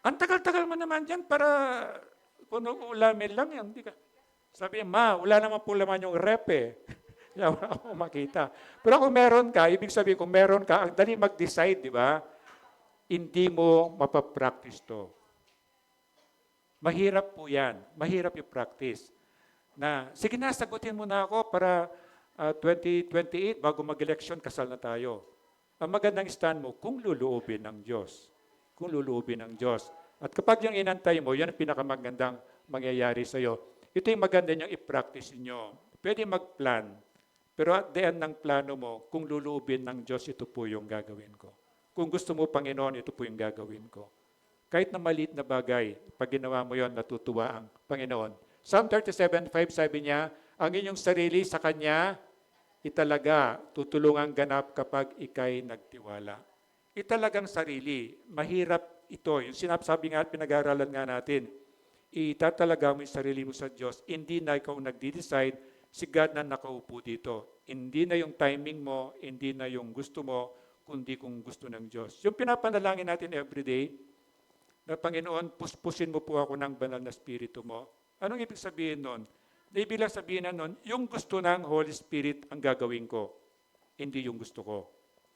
Ang tagal-tagal mo naman dyan para kung ulamin lang yan. Di ka. Sabi niya, ma, wala naman po laman yung rep eh. Kaya wala akong makita. Pero kung meron ka, ibig sabihin kung meron ka, ang dali mag-decide, di ba? Hindi mo mapapractice to. Mahirap po yan. Mahirap yung practice. Na, sige na, sagutin mo na ako para 2028, bago mag-election, kasal na tayo. Ang magandang stand mo, kung luluubin ng Diyos. Kung luluubin ng Diyos. At kapag yung inantay mo, yan ang pinakamagandang mangyayari sa iyo. Ito yung maganda niyang i-practice niyo. Pwede mag-plan. Pero at the end ng plano mo, kung luluubin ng Diyos, ito po yung gagawin ko. Kung gusto mo, Panginoon, ito po yung gagawin ko. Kahit na maliit na bagay, pag ginawa mo yon, natutuwa ang Panginoon. Psalm 37:5 sabi niya, ang inyong sarili sa Kanya, italaga, tutulungang ganap kapag ikay nagtiwala. Italagang sarili, mahirap ito. Yung sinasabi nga at pinag-aaralan nga natin, itatalaga mo yung sarili mo sa Diyos, hindi na ikaw nagdi-decide, si God na nakaupo dito. Hindi na yung timing mo, hindi na yung gusto mo, kundi kung gusto ng Diyos. Yung pinapanalangin natin everyday, na Panginoon, puspusin mo po ako ng banal na Espiritu mo. Anong ibig sabihin nun? Ibig sabihin na nun, yung gusto ng Holy Spirit ang gagawin ko, hindi yung gusto ko.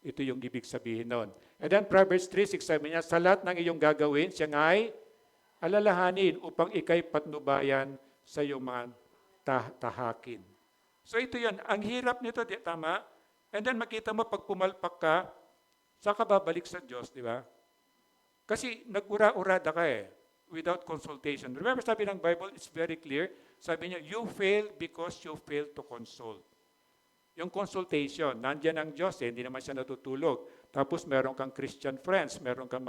Ito yung ibig sabihin nun. And then Proverbs 3:6 sabi niya, sa lahat ng iyong gagawin, siya nga'y alalahanin upang ikay patnubayan sa iyong mga tahakin. So ito yan. Ang hirap nito, di tama? And then makita mo, pag pumalpak ka, saan ka babalik sa Diyos, di ba? Kasi nag-ura-urada ka eh, without consultation. Remember, sabi ng Bible, it's very clear. Sabi niya, you fail because you fail to consult. Yung consultation, nandiyan ang Diyos eh, hindi naman siya natutulog. Tapos meron kang Christian friends, meron kang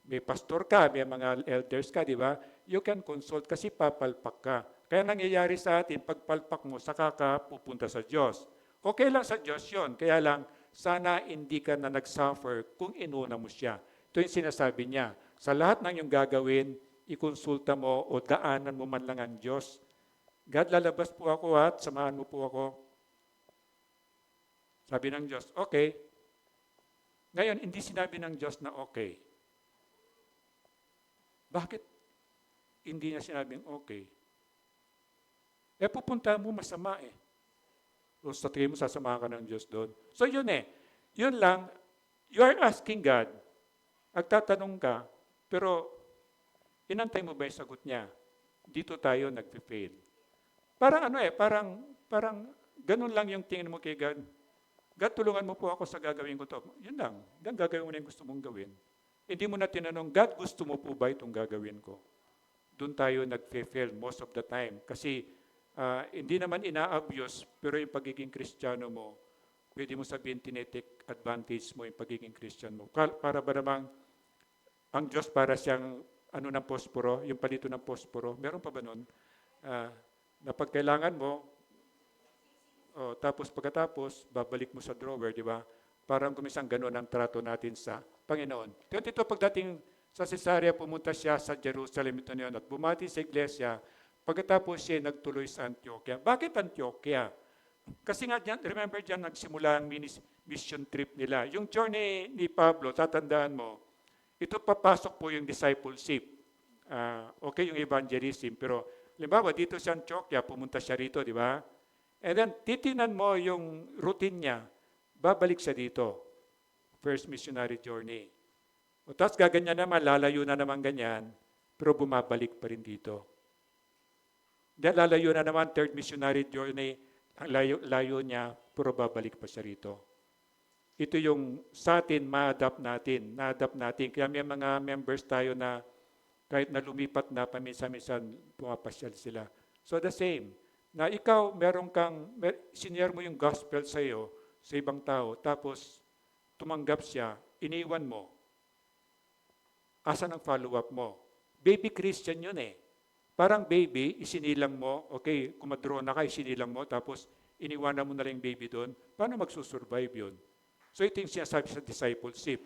may pastor ka, may mga elders ka, di ba? You can consult kasi papalpak ka. Kaya nangyayari sa atin, pagpalpak mo, saka ka pupunta sa Diyos. Okay lang sa Diyos yun, kaya lang, sana hindi ka na nag-suffer kung inuna mo siya. Ito yung sinasabi niya. Sa lahat ng iyong gagawin, ikonsulta mo o daanan mo man lang ang Diyos. God, lalabas po ako at samahan mo po ako. Sabi ng Diyos, okay. Ngayon, hindi sinabi ng Diyos na okay. Bakit hindi niya sinabing okay? Pupunta mo masama eh. O sa tingin mo, sasamahan ka ng Diyos doon. So yun eh. Yun lang, you are asking God, nagtatanong ka, pero inantay mo ba yung sagot niya? Dito tayo nag-fail. Parang parang ganun lang yung tingin mo kay God. God, tulungan mo po ako sa gagawin ko to. Yun lang. God, gagawin mo na yung gusto mong gawin. Hindi mo na tinanong, God, gusto mo po ba itong gagawin ko? Doon tayo nag-fail most of the time. Kasi hindi naman ina-abuse, pero yung pagiging Kristiyano mo, pwede mo sabihin, tinetake advantage mo yung pagiging Christian mo. Para ba namang ang Diyos para siyang ng posporo, yung palito ng posporo. Meron pa ba nun? Na pag kailangan mo, tapos pagkatapos, babalik mo sa drawer, di ba? Parang kumisang gano'n ang trato natin sa Panginoon. 22, pagdating sa Cesarea, pumunta siya sa Jerusalem ito niyon at bumati sa iglesia. Pagkatapos siya nagtuloy sa Antioquia. Bakit Antioquia? Kasi nga, remember dyan, nagsimula ang mission trip nila. Yung journey ni Pablo, tatandaan mo, ito papasok po yung discipleship. Okay, yung evangelism. Pero, limbawa, dito sa Antioquia, pumunta siya rito, di ba? And then, titinan mo yung routine niya, babalik siya dito. First missionary journey. O tapos gaganyan naman, lalayo na naman ganyan. pero bumabalik pa rin dito. Dahil lalayo na naman, third missionary journey, ang layo niya, pero babalik pa siya rito. Ito yung sa atin, ma-adapt natin. Kaya may mga members tayo na kahit na lumipat na paminsan-minsan, pumapasyal sila. So the same, na ikaw, sinare mo yung gospel sa iyo, sa ibang tao, tapos tumanggap siya, iniwan mo. Asan ang follow-up mo? Baby Christian yun eh. Parang baby, isinilang mo, okay, kumadro na ka, isinilang mo, tapos iniwanan mo na lang yung baby doon, paano magsusurvive yun? So ito yung sinasabi sa discipleship.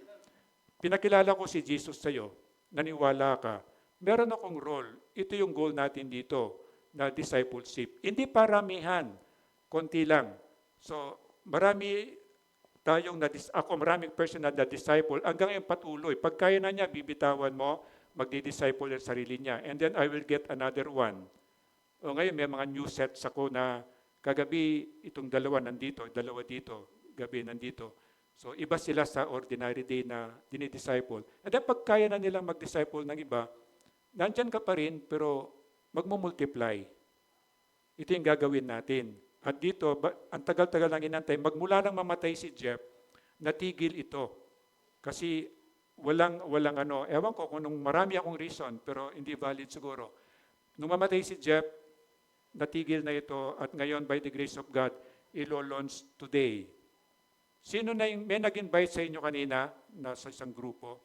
Pinakilala ko si Jesus sa iyo, naniwala ka, meron akong role. Ito yung goal natin dito, na discipleship. Hindi paramihan, konti lang. So maraming person na disciple, hanggang yung patuloy. Pag kaya na niya, bibitawan mo, magdi-disciple yung sarili niya. And then I will get another one. O ngayon, may mga new sets ako na kagabi, itong dalawa nandito, dalawa dito, gabi nandito. So iba sila sa ordinary day na dinidisciple. And then pag kaya na nilang mag-disciple ng iba, nandyan ka pa rin, pero magmumultiply. Ito yung gagawin natin. At dito, ang tagal-tagal lang inantay, magmula nang mamatay si Jeff, natigil ito. Kasi walang ewan ko kung nung marami akong reason, pero hindi valid siguro. Nung mamatay si Jeff, natigil na ito at ngayon, by the grace of God, ilo-launch today. Sino na may nag-invite sa inyo kanina na sa isang grupo?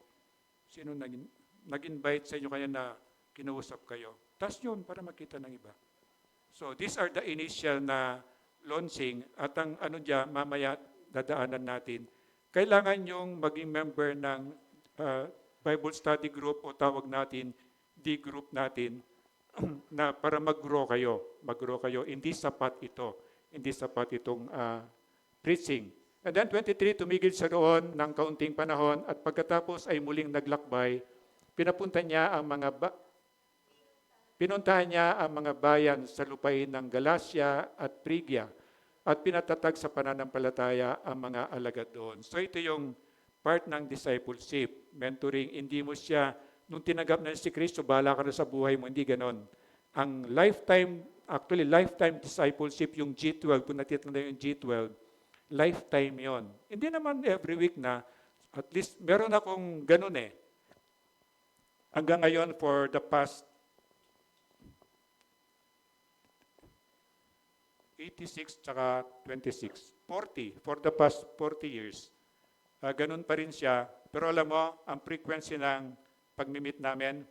Sino nag-invite sa inyo kanina na kinausap kayo? Tas yun, para makita ng iba. So these are the initial na launching at ang mamaya dadaanan natin. Kailangan yung maging member ng Bible study group o tawag natin, D-group natin, na para mag-grow kayo. Hindi sapat ito. Hindi sapat itong preaching. And then 23, tumigil siya roon ng kaunting panahon at pagkatapos ay muling naglakbay, pinuntahan niya ang mga bayan sa lupain ng Galacia at Phrygia at pinatatag sa pananampalataya ang mga alagad doon. So ito yung part ng discipleship, mentoring. Hindi mo siya, nung tinanggap na si Kristo, bahala ka na sa buhay mo, hindi ganon. Ang lifetime discipleship, yung G12, kung natitanda yung G12, lifetime yon. Hindi naman every week na, at least meron akong ganon eh. Hanggang ngayon, for the past 86 tsaka 26, 40, for the past 40 years. Ganun pa rin siya. Pero alam mo, ang frequency ng pag-meet namin,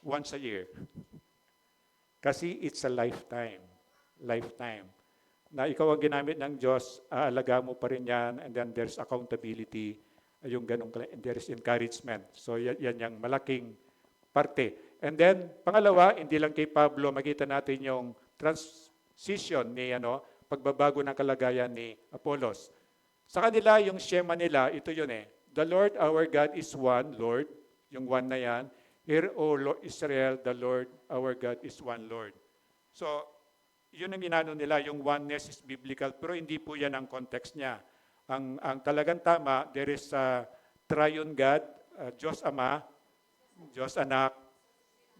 once a year. Kasi it's a lifetime. Lifetime. Na ikaw ang ginamit ng Diyos, aalaga mo pa rin yan, and then there's accountability, yung ganun, and there's encouragement. So yan yung malaking parte. And then, pangalawa, hindi lang kay Pablo, makita natin yung transition ni pagbabago ng kalagayan ni Apollos. Sa kanila, yung shema nila, ito yun eh. The Lord our God is one, Lord. Yung one na yan. Hear, O Lord Israel, the Lord our God is one, Lord. So, yun ang ginano nila, yung oneness is biblical, pero hindi po yan ang context niya. Ang talagang tama, there is a triune God, Diyos Ama, Diyos Anak,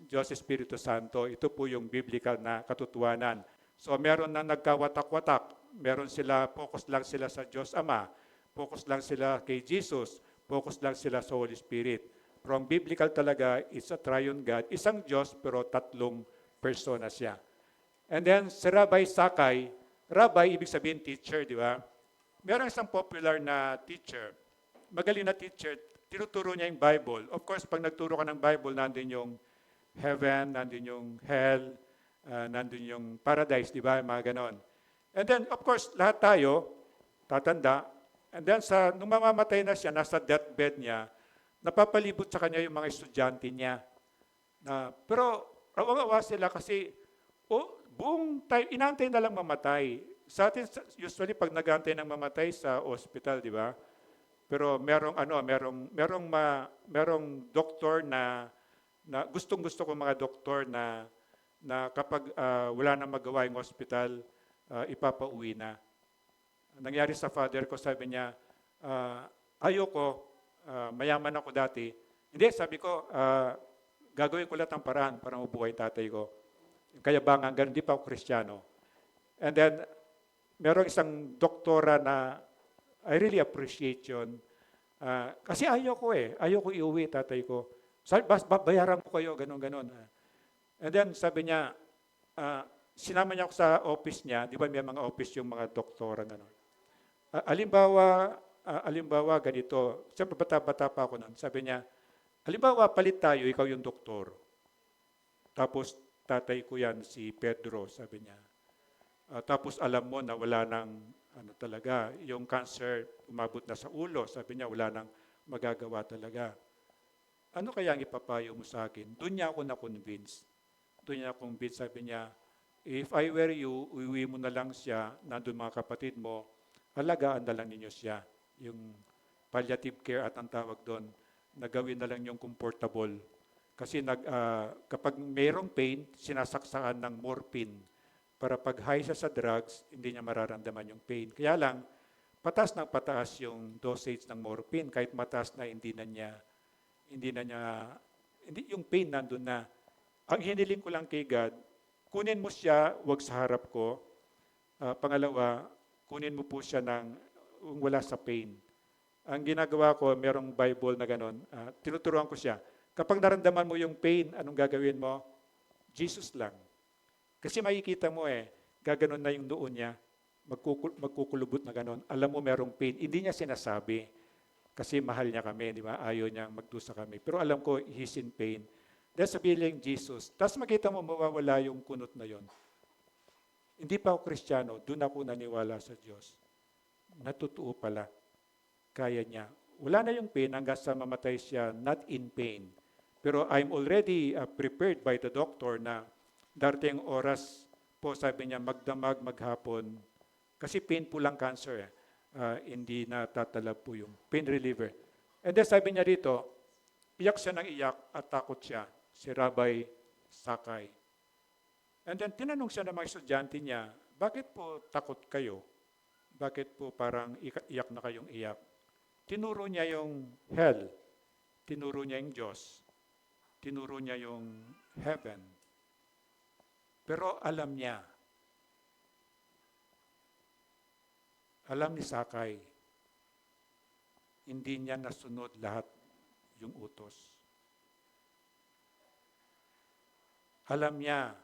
Diyos Espiritu Santo. Ito po yung biblical na katotohanan. So meron na nagkawatak-watak. Meron focus lang sila sa Diyos Ama, focus lang sila kay Jesus, focus lang sila sa Holy Spirit. Pero ang biblical talaga is a triune God, isang Diyos pero tatlong persona siya. And then si Rabbi Sakay, Rabbi ibig sabihin teacher, di ba? Meron isang popular na teacher, magaling na teacher, tinuturo niya yung Bible. Of course, pag nagturo ka ng Bible, nandun yung heaven, nandun yung hell, nandun yung paradise, di ba? Mga ganon. And then, of course, lahat tayo, tatanda, and then nung mamamatay na siya, nasa deathbed niya, napapalibot sa kanya yung mga estudyante niya. Pero, awang-awa sila kasi, buong time, inantay na lang mamatay. Sa atin, usually, pag nag-antay ng mamatay sa hospital, di ba? Pero merong doktor na gustong-gusto ko mga doktor na kapag wala na magawa yung hospital, ipapauwi na. Nangyari sa father ko, sabi niya, ayoko, mayaman ako dati. Hindi, sabi ko, Gagawin ko lahat ng paraan para mabuhay tatay ko. Yung kayabangan, ganun, di pa ako Kristiyano. And then, merong isang doktora na I really appreciate yun. Kasi ayoko Ayoko iuwi tatay ko. Sabi, bayaran ko kayo, ganun. And then sabi niya, sinama niya ako sa office niya. Di ba may mga office yung mga doktora, gano'n. Alimbawa, ganito. Siyempre, bata-bata pa ako nun. Sabi niya, alimbawa, palit tayo, ikaw yung doktor. Tapos, tatay ko yan, si Pedro, sabi niya. Tapos, alam mo na wala nang, talaga, yung cancer, umabot na sa ulo. Sabi niya, wala nang magagawa talaga. Ano kaya ang ipapayo mo sa akin? Doon niya ako na-convince. Sabi niya, if I were you, uwi mo na lang siya, nandun mga kapatid mo, alagaan na lang ninyo siya. Yung palliative care at ang tawag doon, nagawin na lang yung comfortable. Kasi kapag mayroong pain, sinasaksakan ng morphine. Para pag high siya sa drugs, hindi niya mararamdaman yung pain. Kaya lang, pataas ng pataas yung dosage ng morphine, kahit mataas na yung pain nandun na. Ang hiniling ko lang kay God, kunin mo siya, wag sa harap ko. Pangalawa, kunin mo po siya wala sa pain. Ang ginagawa ko, merong Bible na gano'n, tinuturuan ko siya. Kapag naramdaman mo yung pain, anong gagawin mo? Jesus lang. Kasi makikita mo gaganon na yung noon niya, magkukulubot na gano'n. Alam mo merong pain. Hindi niya sinasabi. Kasi mahal niya kami, di ba? Ayaw niya magdusa kami. Pero alam ko, he's in pain. Dahil sabihin Jesus, tapos makita mo mawawala yung kunot na yon. Hindi pa ako Kristiyano, doon ako naniwala sa Diyos. Natutuo pala. Kaya niya. Wala na yung pain hanggang sa mamatay siya, not in pain. Pero I'm already prepared by the doctor na darating oras po, sabi niya, magdamag, maghapon. Kasi painful lang cancer hindi natatalab po yung pain reliever. And then sabi niya dito, iyak siya ng iyak at takot siya, si Rabbi Sakay. And then tinanong siya ng mga estudyante niya, bakit po takot kayo? Bakit po parang iyak na kayong iyak? Tinuro niya yung hell, tinuro niya yung Diyos, tinuro niya yung heaven. Pero alam ni Sakay, hindi niya nasunod lahat yung utos. Alam niya,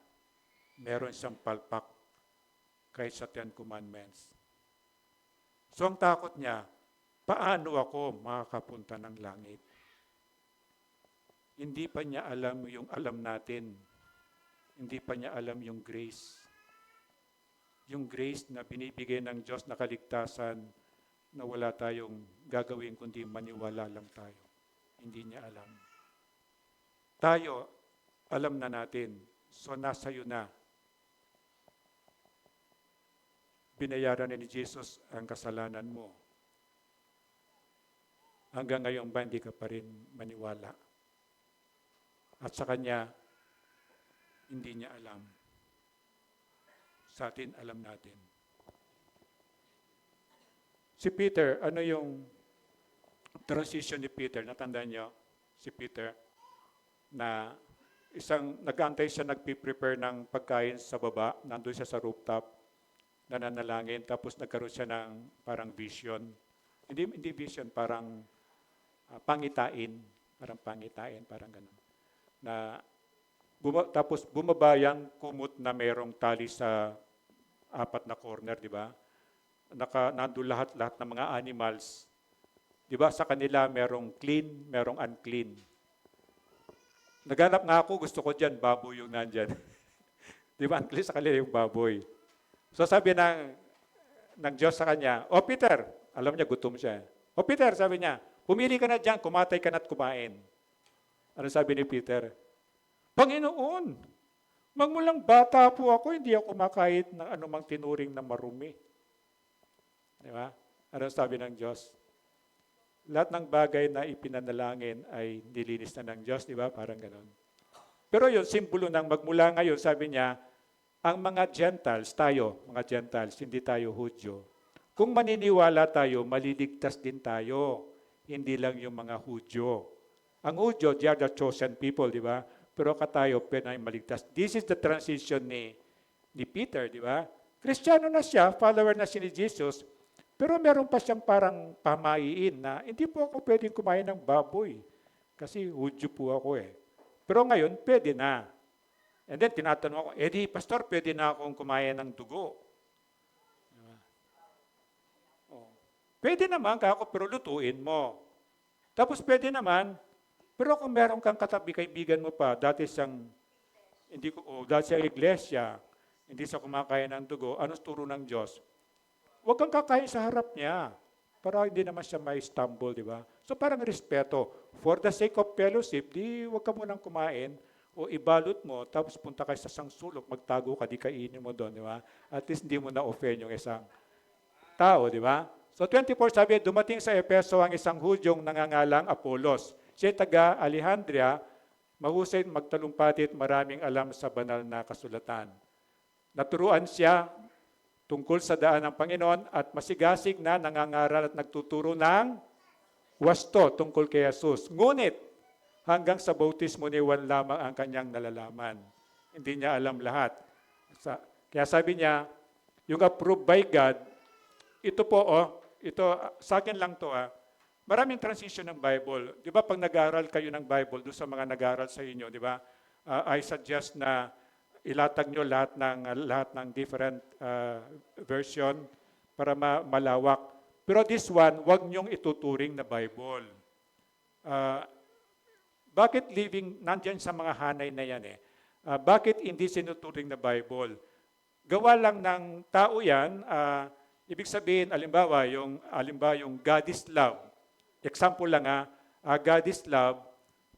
meron siyang palpak kahit sa 10 Commandments. So ang takot niya, paano ako makakapunta ng langit? Hindi pa niya alam yung alam natin. Hindi pa niya alam yung grace. Yung grace na binibigay ng Diyos na kaligtasan na wala tayong gagawin kundi maniwala lang tayo. Hindi niya alam. Tayo, alam na natin. So nasa iyo na. Binayaran ni Jesus ang kasalanan mo. Hanggang ngayon ba hindi ka pa rin maniwala? At sa Kanya, hindi niya alam. Sa atin, alam natin. Si Peter, ano yung transition ni Peter? Natandaan niyo? Si Peter, na nag-aantay siya, nagpiprepare ng pagkain sa baba, nandun siya sa rooftop, nananalangin, tapos nagkaroon siya ng parang vision. Hindi vision, parang pangitain, parang ganun. Tapos bumaba yung kumot na mayroong tali sa 4 na corner, di ba? Nandun lahat ng mga animals. Di ba? Sa kanila merong clean, merong unclean. Naghanap nga ako, gusto ko dyan, baboy yung nandyan. Di ba? Unclean sa kanila yung baboy. So sabi ng Diyos sa kanya, O Peter, alam niya, gutom siya. O Peter, sabi niya, pumili ka na dyan, kumatay ka na at kumain. Ano sabi ni Peter? Panginoon, magmulang bata po ako, hindi ako kumakain ng anumang tinuring na marumi. Di ba? Ano sabi ng Diyos? Lahat ng bagay na ipinanalangin ay nilinis na ng Diyos, di ba? Parang gano'n. Pero yun, simbolo ng magmula ngayon, sabi niya, ang mga Gentiles, mga Gentiles, hindi tayo Hudyo. Kung maniniwala tayo, maliligtas din tayo. Hindi lang yung mga Hudyo. Ang Hudyo, they are the chosen people, di ba? pero tayo pwede na maligtas. This is the transition ni Peter, di ba? Kristiyano na siya, follower na siya ni Jesus, pero meron pa siyang parang pamahiin na hindi po ako pwedeng kumain ng baboy kasi Hudyo po ako eh. Pero ngayon, pwede na. And then tinatanong ako, pastor, pwede na akong kumain ng dugo. Oh. Pwede naman kako, pero lutuin mo. Tapos pwede naman, pero kung meron kang katabi, kaibigan mo pa, dati siyang iglesia, hindi siya kumakain ng dugo, anong turo ng Diyos? Huwag kang kakain sa harap niya para hindi naman siya may stumble, di ba? So parang respeto. For the sake of fellowship, huwag ka munang kumain o ibalot mo, tapos punta kayo sa isang sulok, magtago ka, di kainin mo doon, di ba? At least hindi mo na-offend yung isang tao, di ba? So 24 sabi, dumating sa Efeso ang isang Hudyong nangangalang Apolos. Siya taga Alejandria, mahusay magtalumpati at maraming alam sa banal na kasulatan. Naturuan siya tungkol sa daan ng Panginoon at masigasig na nangangaral at nagtuturo ng wasto tungkol kay Jesus. Ngunit, hanggang sa bautismo ni Juan lamang ang kanyang nalalaman. Hindi niya alam lahat. Kaya sabi niya, yung approved by God, ito po, sa akin lang to, maraming transition ng Bible. Di ba pag nag-aaral kayo ng Bible, doon sa mga nag-aaral sa inyo, di ba? I suggest na ilatag nyo lahat ng different version para malawak. Pero this one, wag nyong ituturing na Bible. Bakit nandyan sa mga hanay na yan eh? Bakit hindi sinuturing na Bible? Gawa lang ng tao yan, ibig sabihin, alimbawa, yung God is love. Example lang God is love,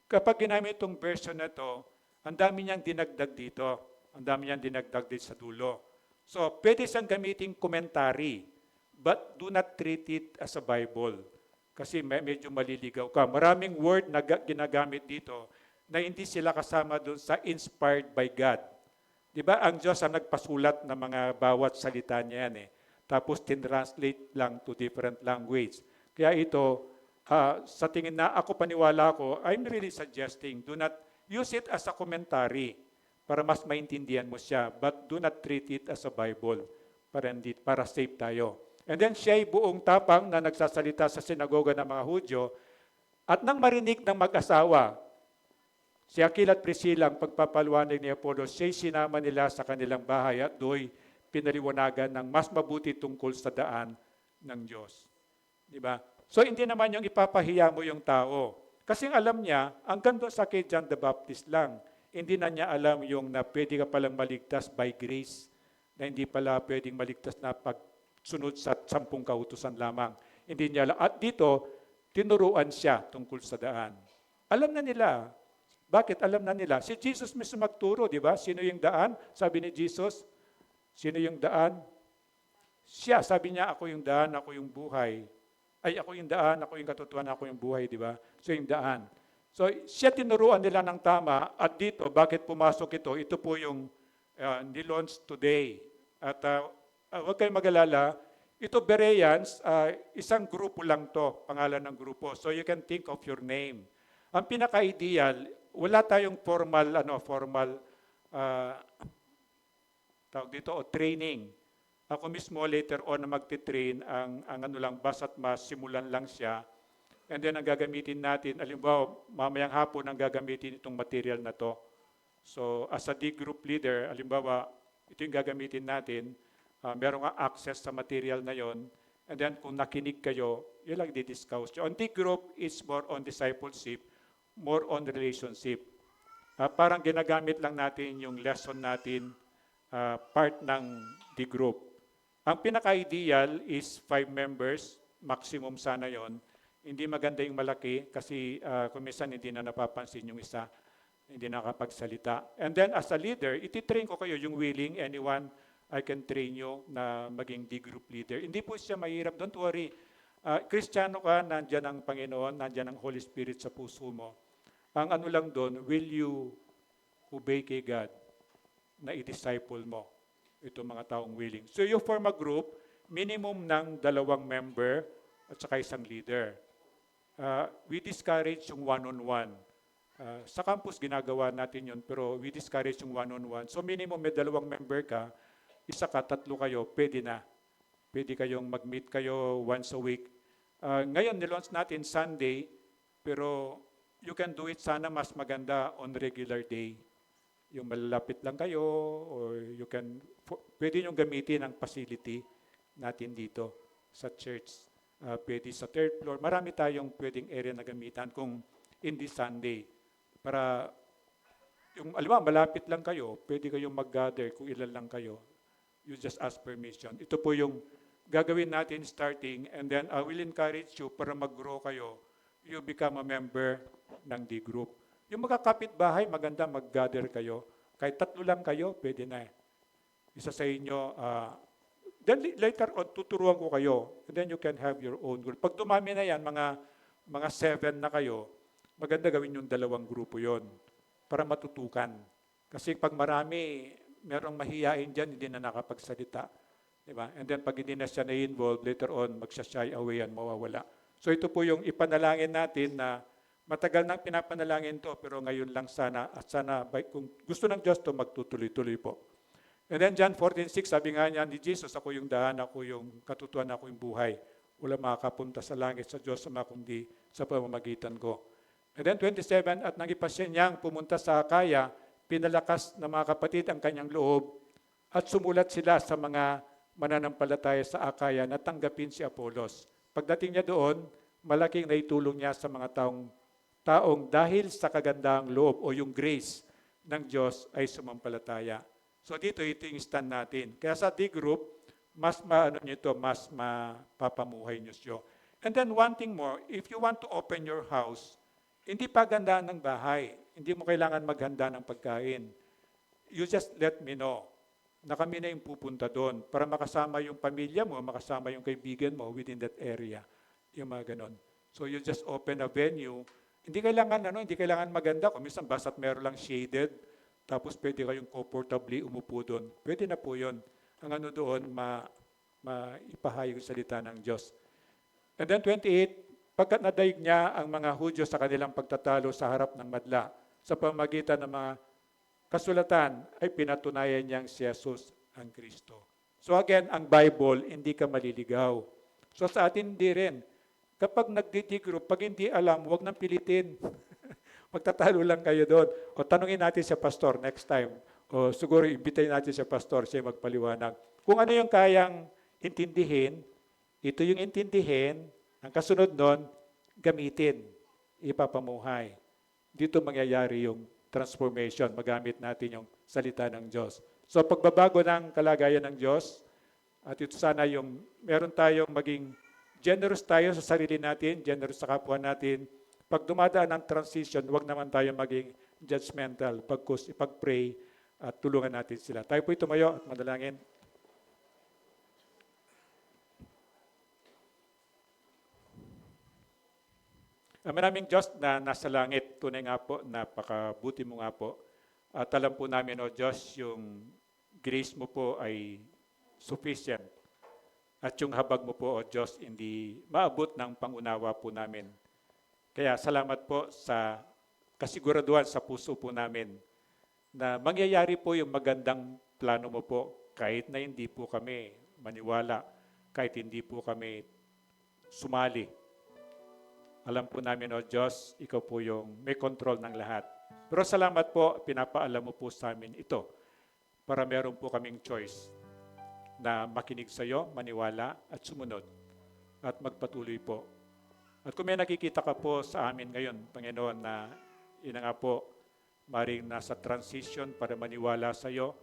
kapag ginamit itong version na to, ang dami niyang dinagdag dito. Ang dami niyang dinagdag dito sa dulo. So, pwede siyang gamitin commentary, but do not treat it as a Bible. Kasi medyo maliligaw ka. Maraming word na ginagamit dito na hindi sila kasama doon sa inspired by God. Di ba? Ang Diyos ang nagpasulat ng mga bawat salita niya yan eh. Tapos tin-translate lang to different language. Kaya ito, sa tingin na ako paniwala ko, I'm really suggesting do not use it as a commentary para mas maintindihan mo siya, but do not treat it as a Bible para safe tayo. And then siya ay buong tapang na nagsasalita sa sinagoga ng mga Hudyo at nang marinig ng mag-asawa, si Aquila at Priscilla ang pagpapaliwanag ni Apollos, siya'y sinama nila sa kanilang bahay at do'y pinaliwanagan ng mas mabuti tungkol sa daan ng Diyos. Di ba? So hindi naman yung ipapahiya mo yung tao. Kasi alam niya, ang ganda sa kay John the Baptist lang. Hindi na niya alam yung na pwede ka palang maligtas by grace, na hindi pala pwedeng maligtas na pagsunod sa 10 kautusan lamang. Hindi niya alam. At dito, tinuruan siya tungkol sa daan. Alam na nila. Bakit alam na nila? Si Jesus mismo magturo, di ba? Sino yung daan? Sabi ni Jesus, sino yung daan? Siya, sabi niya, ako yung daan, ako yung buhay. Ay, ako yung daan, ako yung katotohanan, ako yung buhay, di ba? So yung daan. So siya tinuruan nila ng tama at dito, bakit pumasok ito? Ito po yung nilaunch today. At huwag kayong mag-alala, ito Bereans, isang grupo lang to, pangalan ng grupo. So you can think of your name. Ang pinaka-ideal, wala tayong formal tawag dito, o training. Ako mismo later on na magti-train, ang ano lang, basta't masimulan lang siya. And then ang gagamitin natin, alimbawa, mamayang hapon ang gagamitin itong material na to. So as a D group leader, alimbawa, ito yung gagamitin natin, meron nga access sa material na yon. And then kung nakinig kayo, yun lang di-discuss. On D group is more on discipleship, more on relationship. Parang ginagamit lang natin yung lesson natin, part ng D group. Ang pinaka-ideal is 5 members, maximum sana yon. Hindi maganda yung malaki kasi kung minsan hindi na napapansin yung isa, hindi nakapagsalita. And then as a leader, ititrain ko kayo yung willing, anyone, I can train you na maging D-group leader. Hindi po siya mahirap, don't worry. Kristiyano ka, nandyan ang Panginoon, nandyan ang Holy Spirit sa puso mo. Ang ano lang doon, will you obey kay God na i-disciple mo itong mga taong willing. So you form a group, minimum ng 2 member at saka isang leader. We discourage yung one-on-one. Sa campus, ginagawa natin yun, pero we discourage yung one-on-one. So minimum may 2 member ka, isa ka, 3 kayo, pwede na. Pwede kayong mag-meet kayo once a week. Ngayon, nilaunch natin Sunday, pero you can do it sana mas maganda on regular day. Yung malalapit lang kayo, or you can, pwede nyo gamitin ang facility natin dito sa church. Pwede sa 3rd floor. Marami tayong pwedeng area na gamitan kung in this Sunday. Para, yung alam mo, malapit lang kayo, pwede kayong mag-gather kung ilan lang kayo. You just ask permission. Ito po yung gagawin natin starting, and then I will encourage you para mag-grow kayo. You become a member ng D group. Yung magkakapit-bahay, maganda mag-gather kayo. Kahit 3 lang kayo, pwede na. Isa sa inyo, then later on, tuturuan ko kayo. And then you can have your own group. Pag dumami na yan, mga 7 na kayo, maganda gawin yung 2 grupo yon para matutukan. Kasi pag marami, merong mahihain dyan, hindi na nakapagsalita. Diba? And then pag hindi na siya na-involve, later on, magsashy away yan, mawawala. So ito po yung ipanalangin natin na matagal nang pinapanalangin to, pero ngayon lang sana, at sana, kung gusto ng Diyos to, magtutuloy-tuloy po. And then John 14:6, sabi nga niya ni Jesus, ako yung daan, ako yung katutuan, ako yung buhay. Wala makakapunta sa langit sa Diyos sama kundi sa pamamagitan ko. And then 27, at nang ipasya niyang pumunta sa Akaya, pinalakas ng mga kapatid ang kanyang loob at sumulat sila sa mga mananampalataya sa Akaya na tanggapin si Apolos. Pagdating niya doon, malaking naitulong niya sa mga taong dahil sa kagandahang loob o yung grace ng Diyos ay sumampalataya. So dito, ito yung stand natin. Kaya sa D group, mas mapapamuhay niyo siya. And then one thing more, if you want to open your house, hindi pa gandaan ng bahay. Hindi mo kailangan maghanda ng pagkain. You just let me know na kami na yung pupunta doon para makasama yung pamilya mo, makasama yung kaibigan mo within that area. Yung mga ganon. So you just open a venue. Hindi kailangan maganda. Kung minsan basta't meron lang shaded, tapos pwede kayong comfortably umupo doon. Pwede na po yun. Ang doon, maipahayag yung salita ng Diyos. And then 28, pagkat nadaig niya ang mga Hudyo sa kanilang pagtatalo sa harap ng madla, sa pamamagitan ng mga kasulatan, ay pinatunayan niyang si Jesus ang Kristo. So again, ang Bible, hindi ka maliligaw. So sa atin hindi rin. Kapag nag-group, pag hindi alam, huwag nang pilitin. Magtatalo lang kayo doon. O tanungin natin sa pastor next time. O siguro imbitahin natin sa pastor, siya magpaliwanag. Kung ano yung kayang intindihin, ito yung intindihin, ang kasunod nun, gamitin, ipapamuhay. Dito mangyayari yung transformation, magamit natin yung salita ng Diyos. So pagbabago ng kalagayan ng Diyos, at ito sana yung meron tayong maging generous tayo sa sarili natin, generous sa kapwa natin. Pag dumadaan ng transition, huwag naman tayo maging judgmental. Pagkus, ipag-pray at tulungan natin sila. Tayo po tumayo at madalangin. Maraming Diyos na nasa langit, tunay nga po, napakabuti mo nga po. At alam po namin, O Diyos, yung grace mo po ay sufficient. At yung habag mo po, O Diyos, hindi maabot ng pangunawa po namin. Kaya salamat po sa kasiguraduhan sa puso po namin na mangyayari po yung magandang plano mo po kahit na hindi po kami maniwala, kahit hindi po kami sumali. Alam po namin, O Diyos, ikaw po yung may control ng lahat. Pero salamat po, pinapaalam mo po sa amin ito para meron po kaming choice na makinig sa iyo, maniwala at sumunod at magpatuloy po. At kung may nakikita ka po sa amin ngayon, Panginoon, na ina nga po, maring nasa transition para maniwala sa iyo,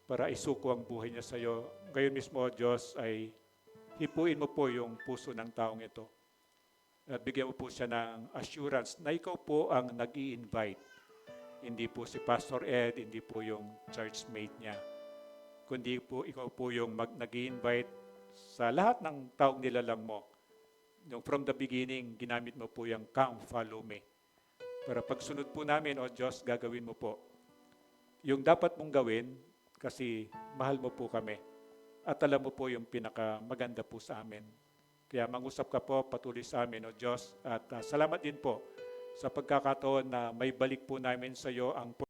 para isuko ang buhay niya sa iyo. Ngayon mismo, O Diyos, ay hipuin mo po yung puso ng taong ito. At bigyan mo po siya ng assurance na ikaw po ang nag-i-invite. Hindi po si Pastor Ed, hindi po yung church mate niya. Kundi po ikaw po yung nag-i-invite sa lahat ng taong nilalang mo. Yung from the beginning, ginamit mo po yung come, follow me. Para pagsunod po namin, O Diyos, gagawin mo po yung dapat mong gawin kasi mahal mo po kami. At alam mo po yung pinakamaganda po sa amin. Kaya mangusap ka po patuloy sa amin, O Diyos. At salamat din po sa pagkakataon na may balik po namin sa iyo ang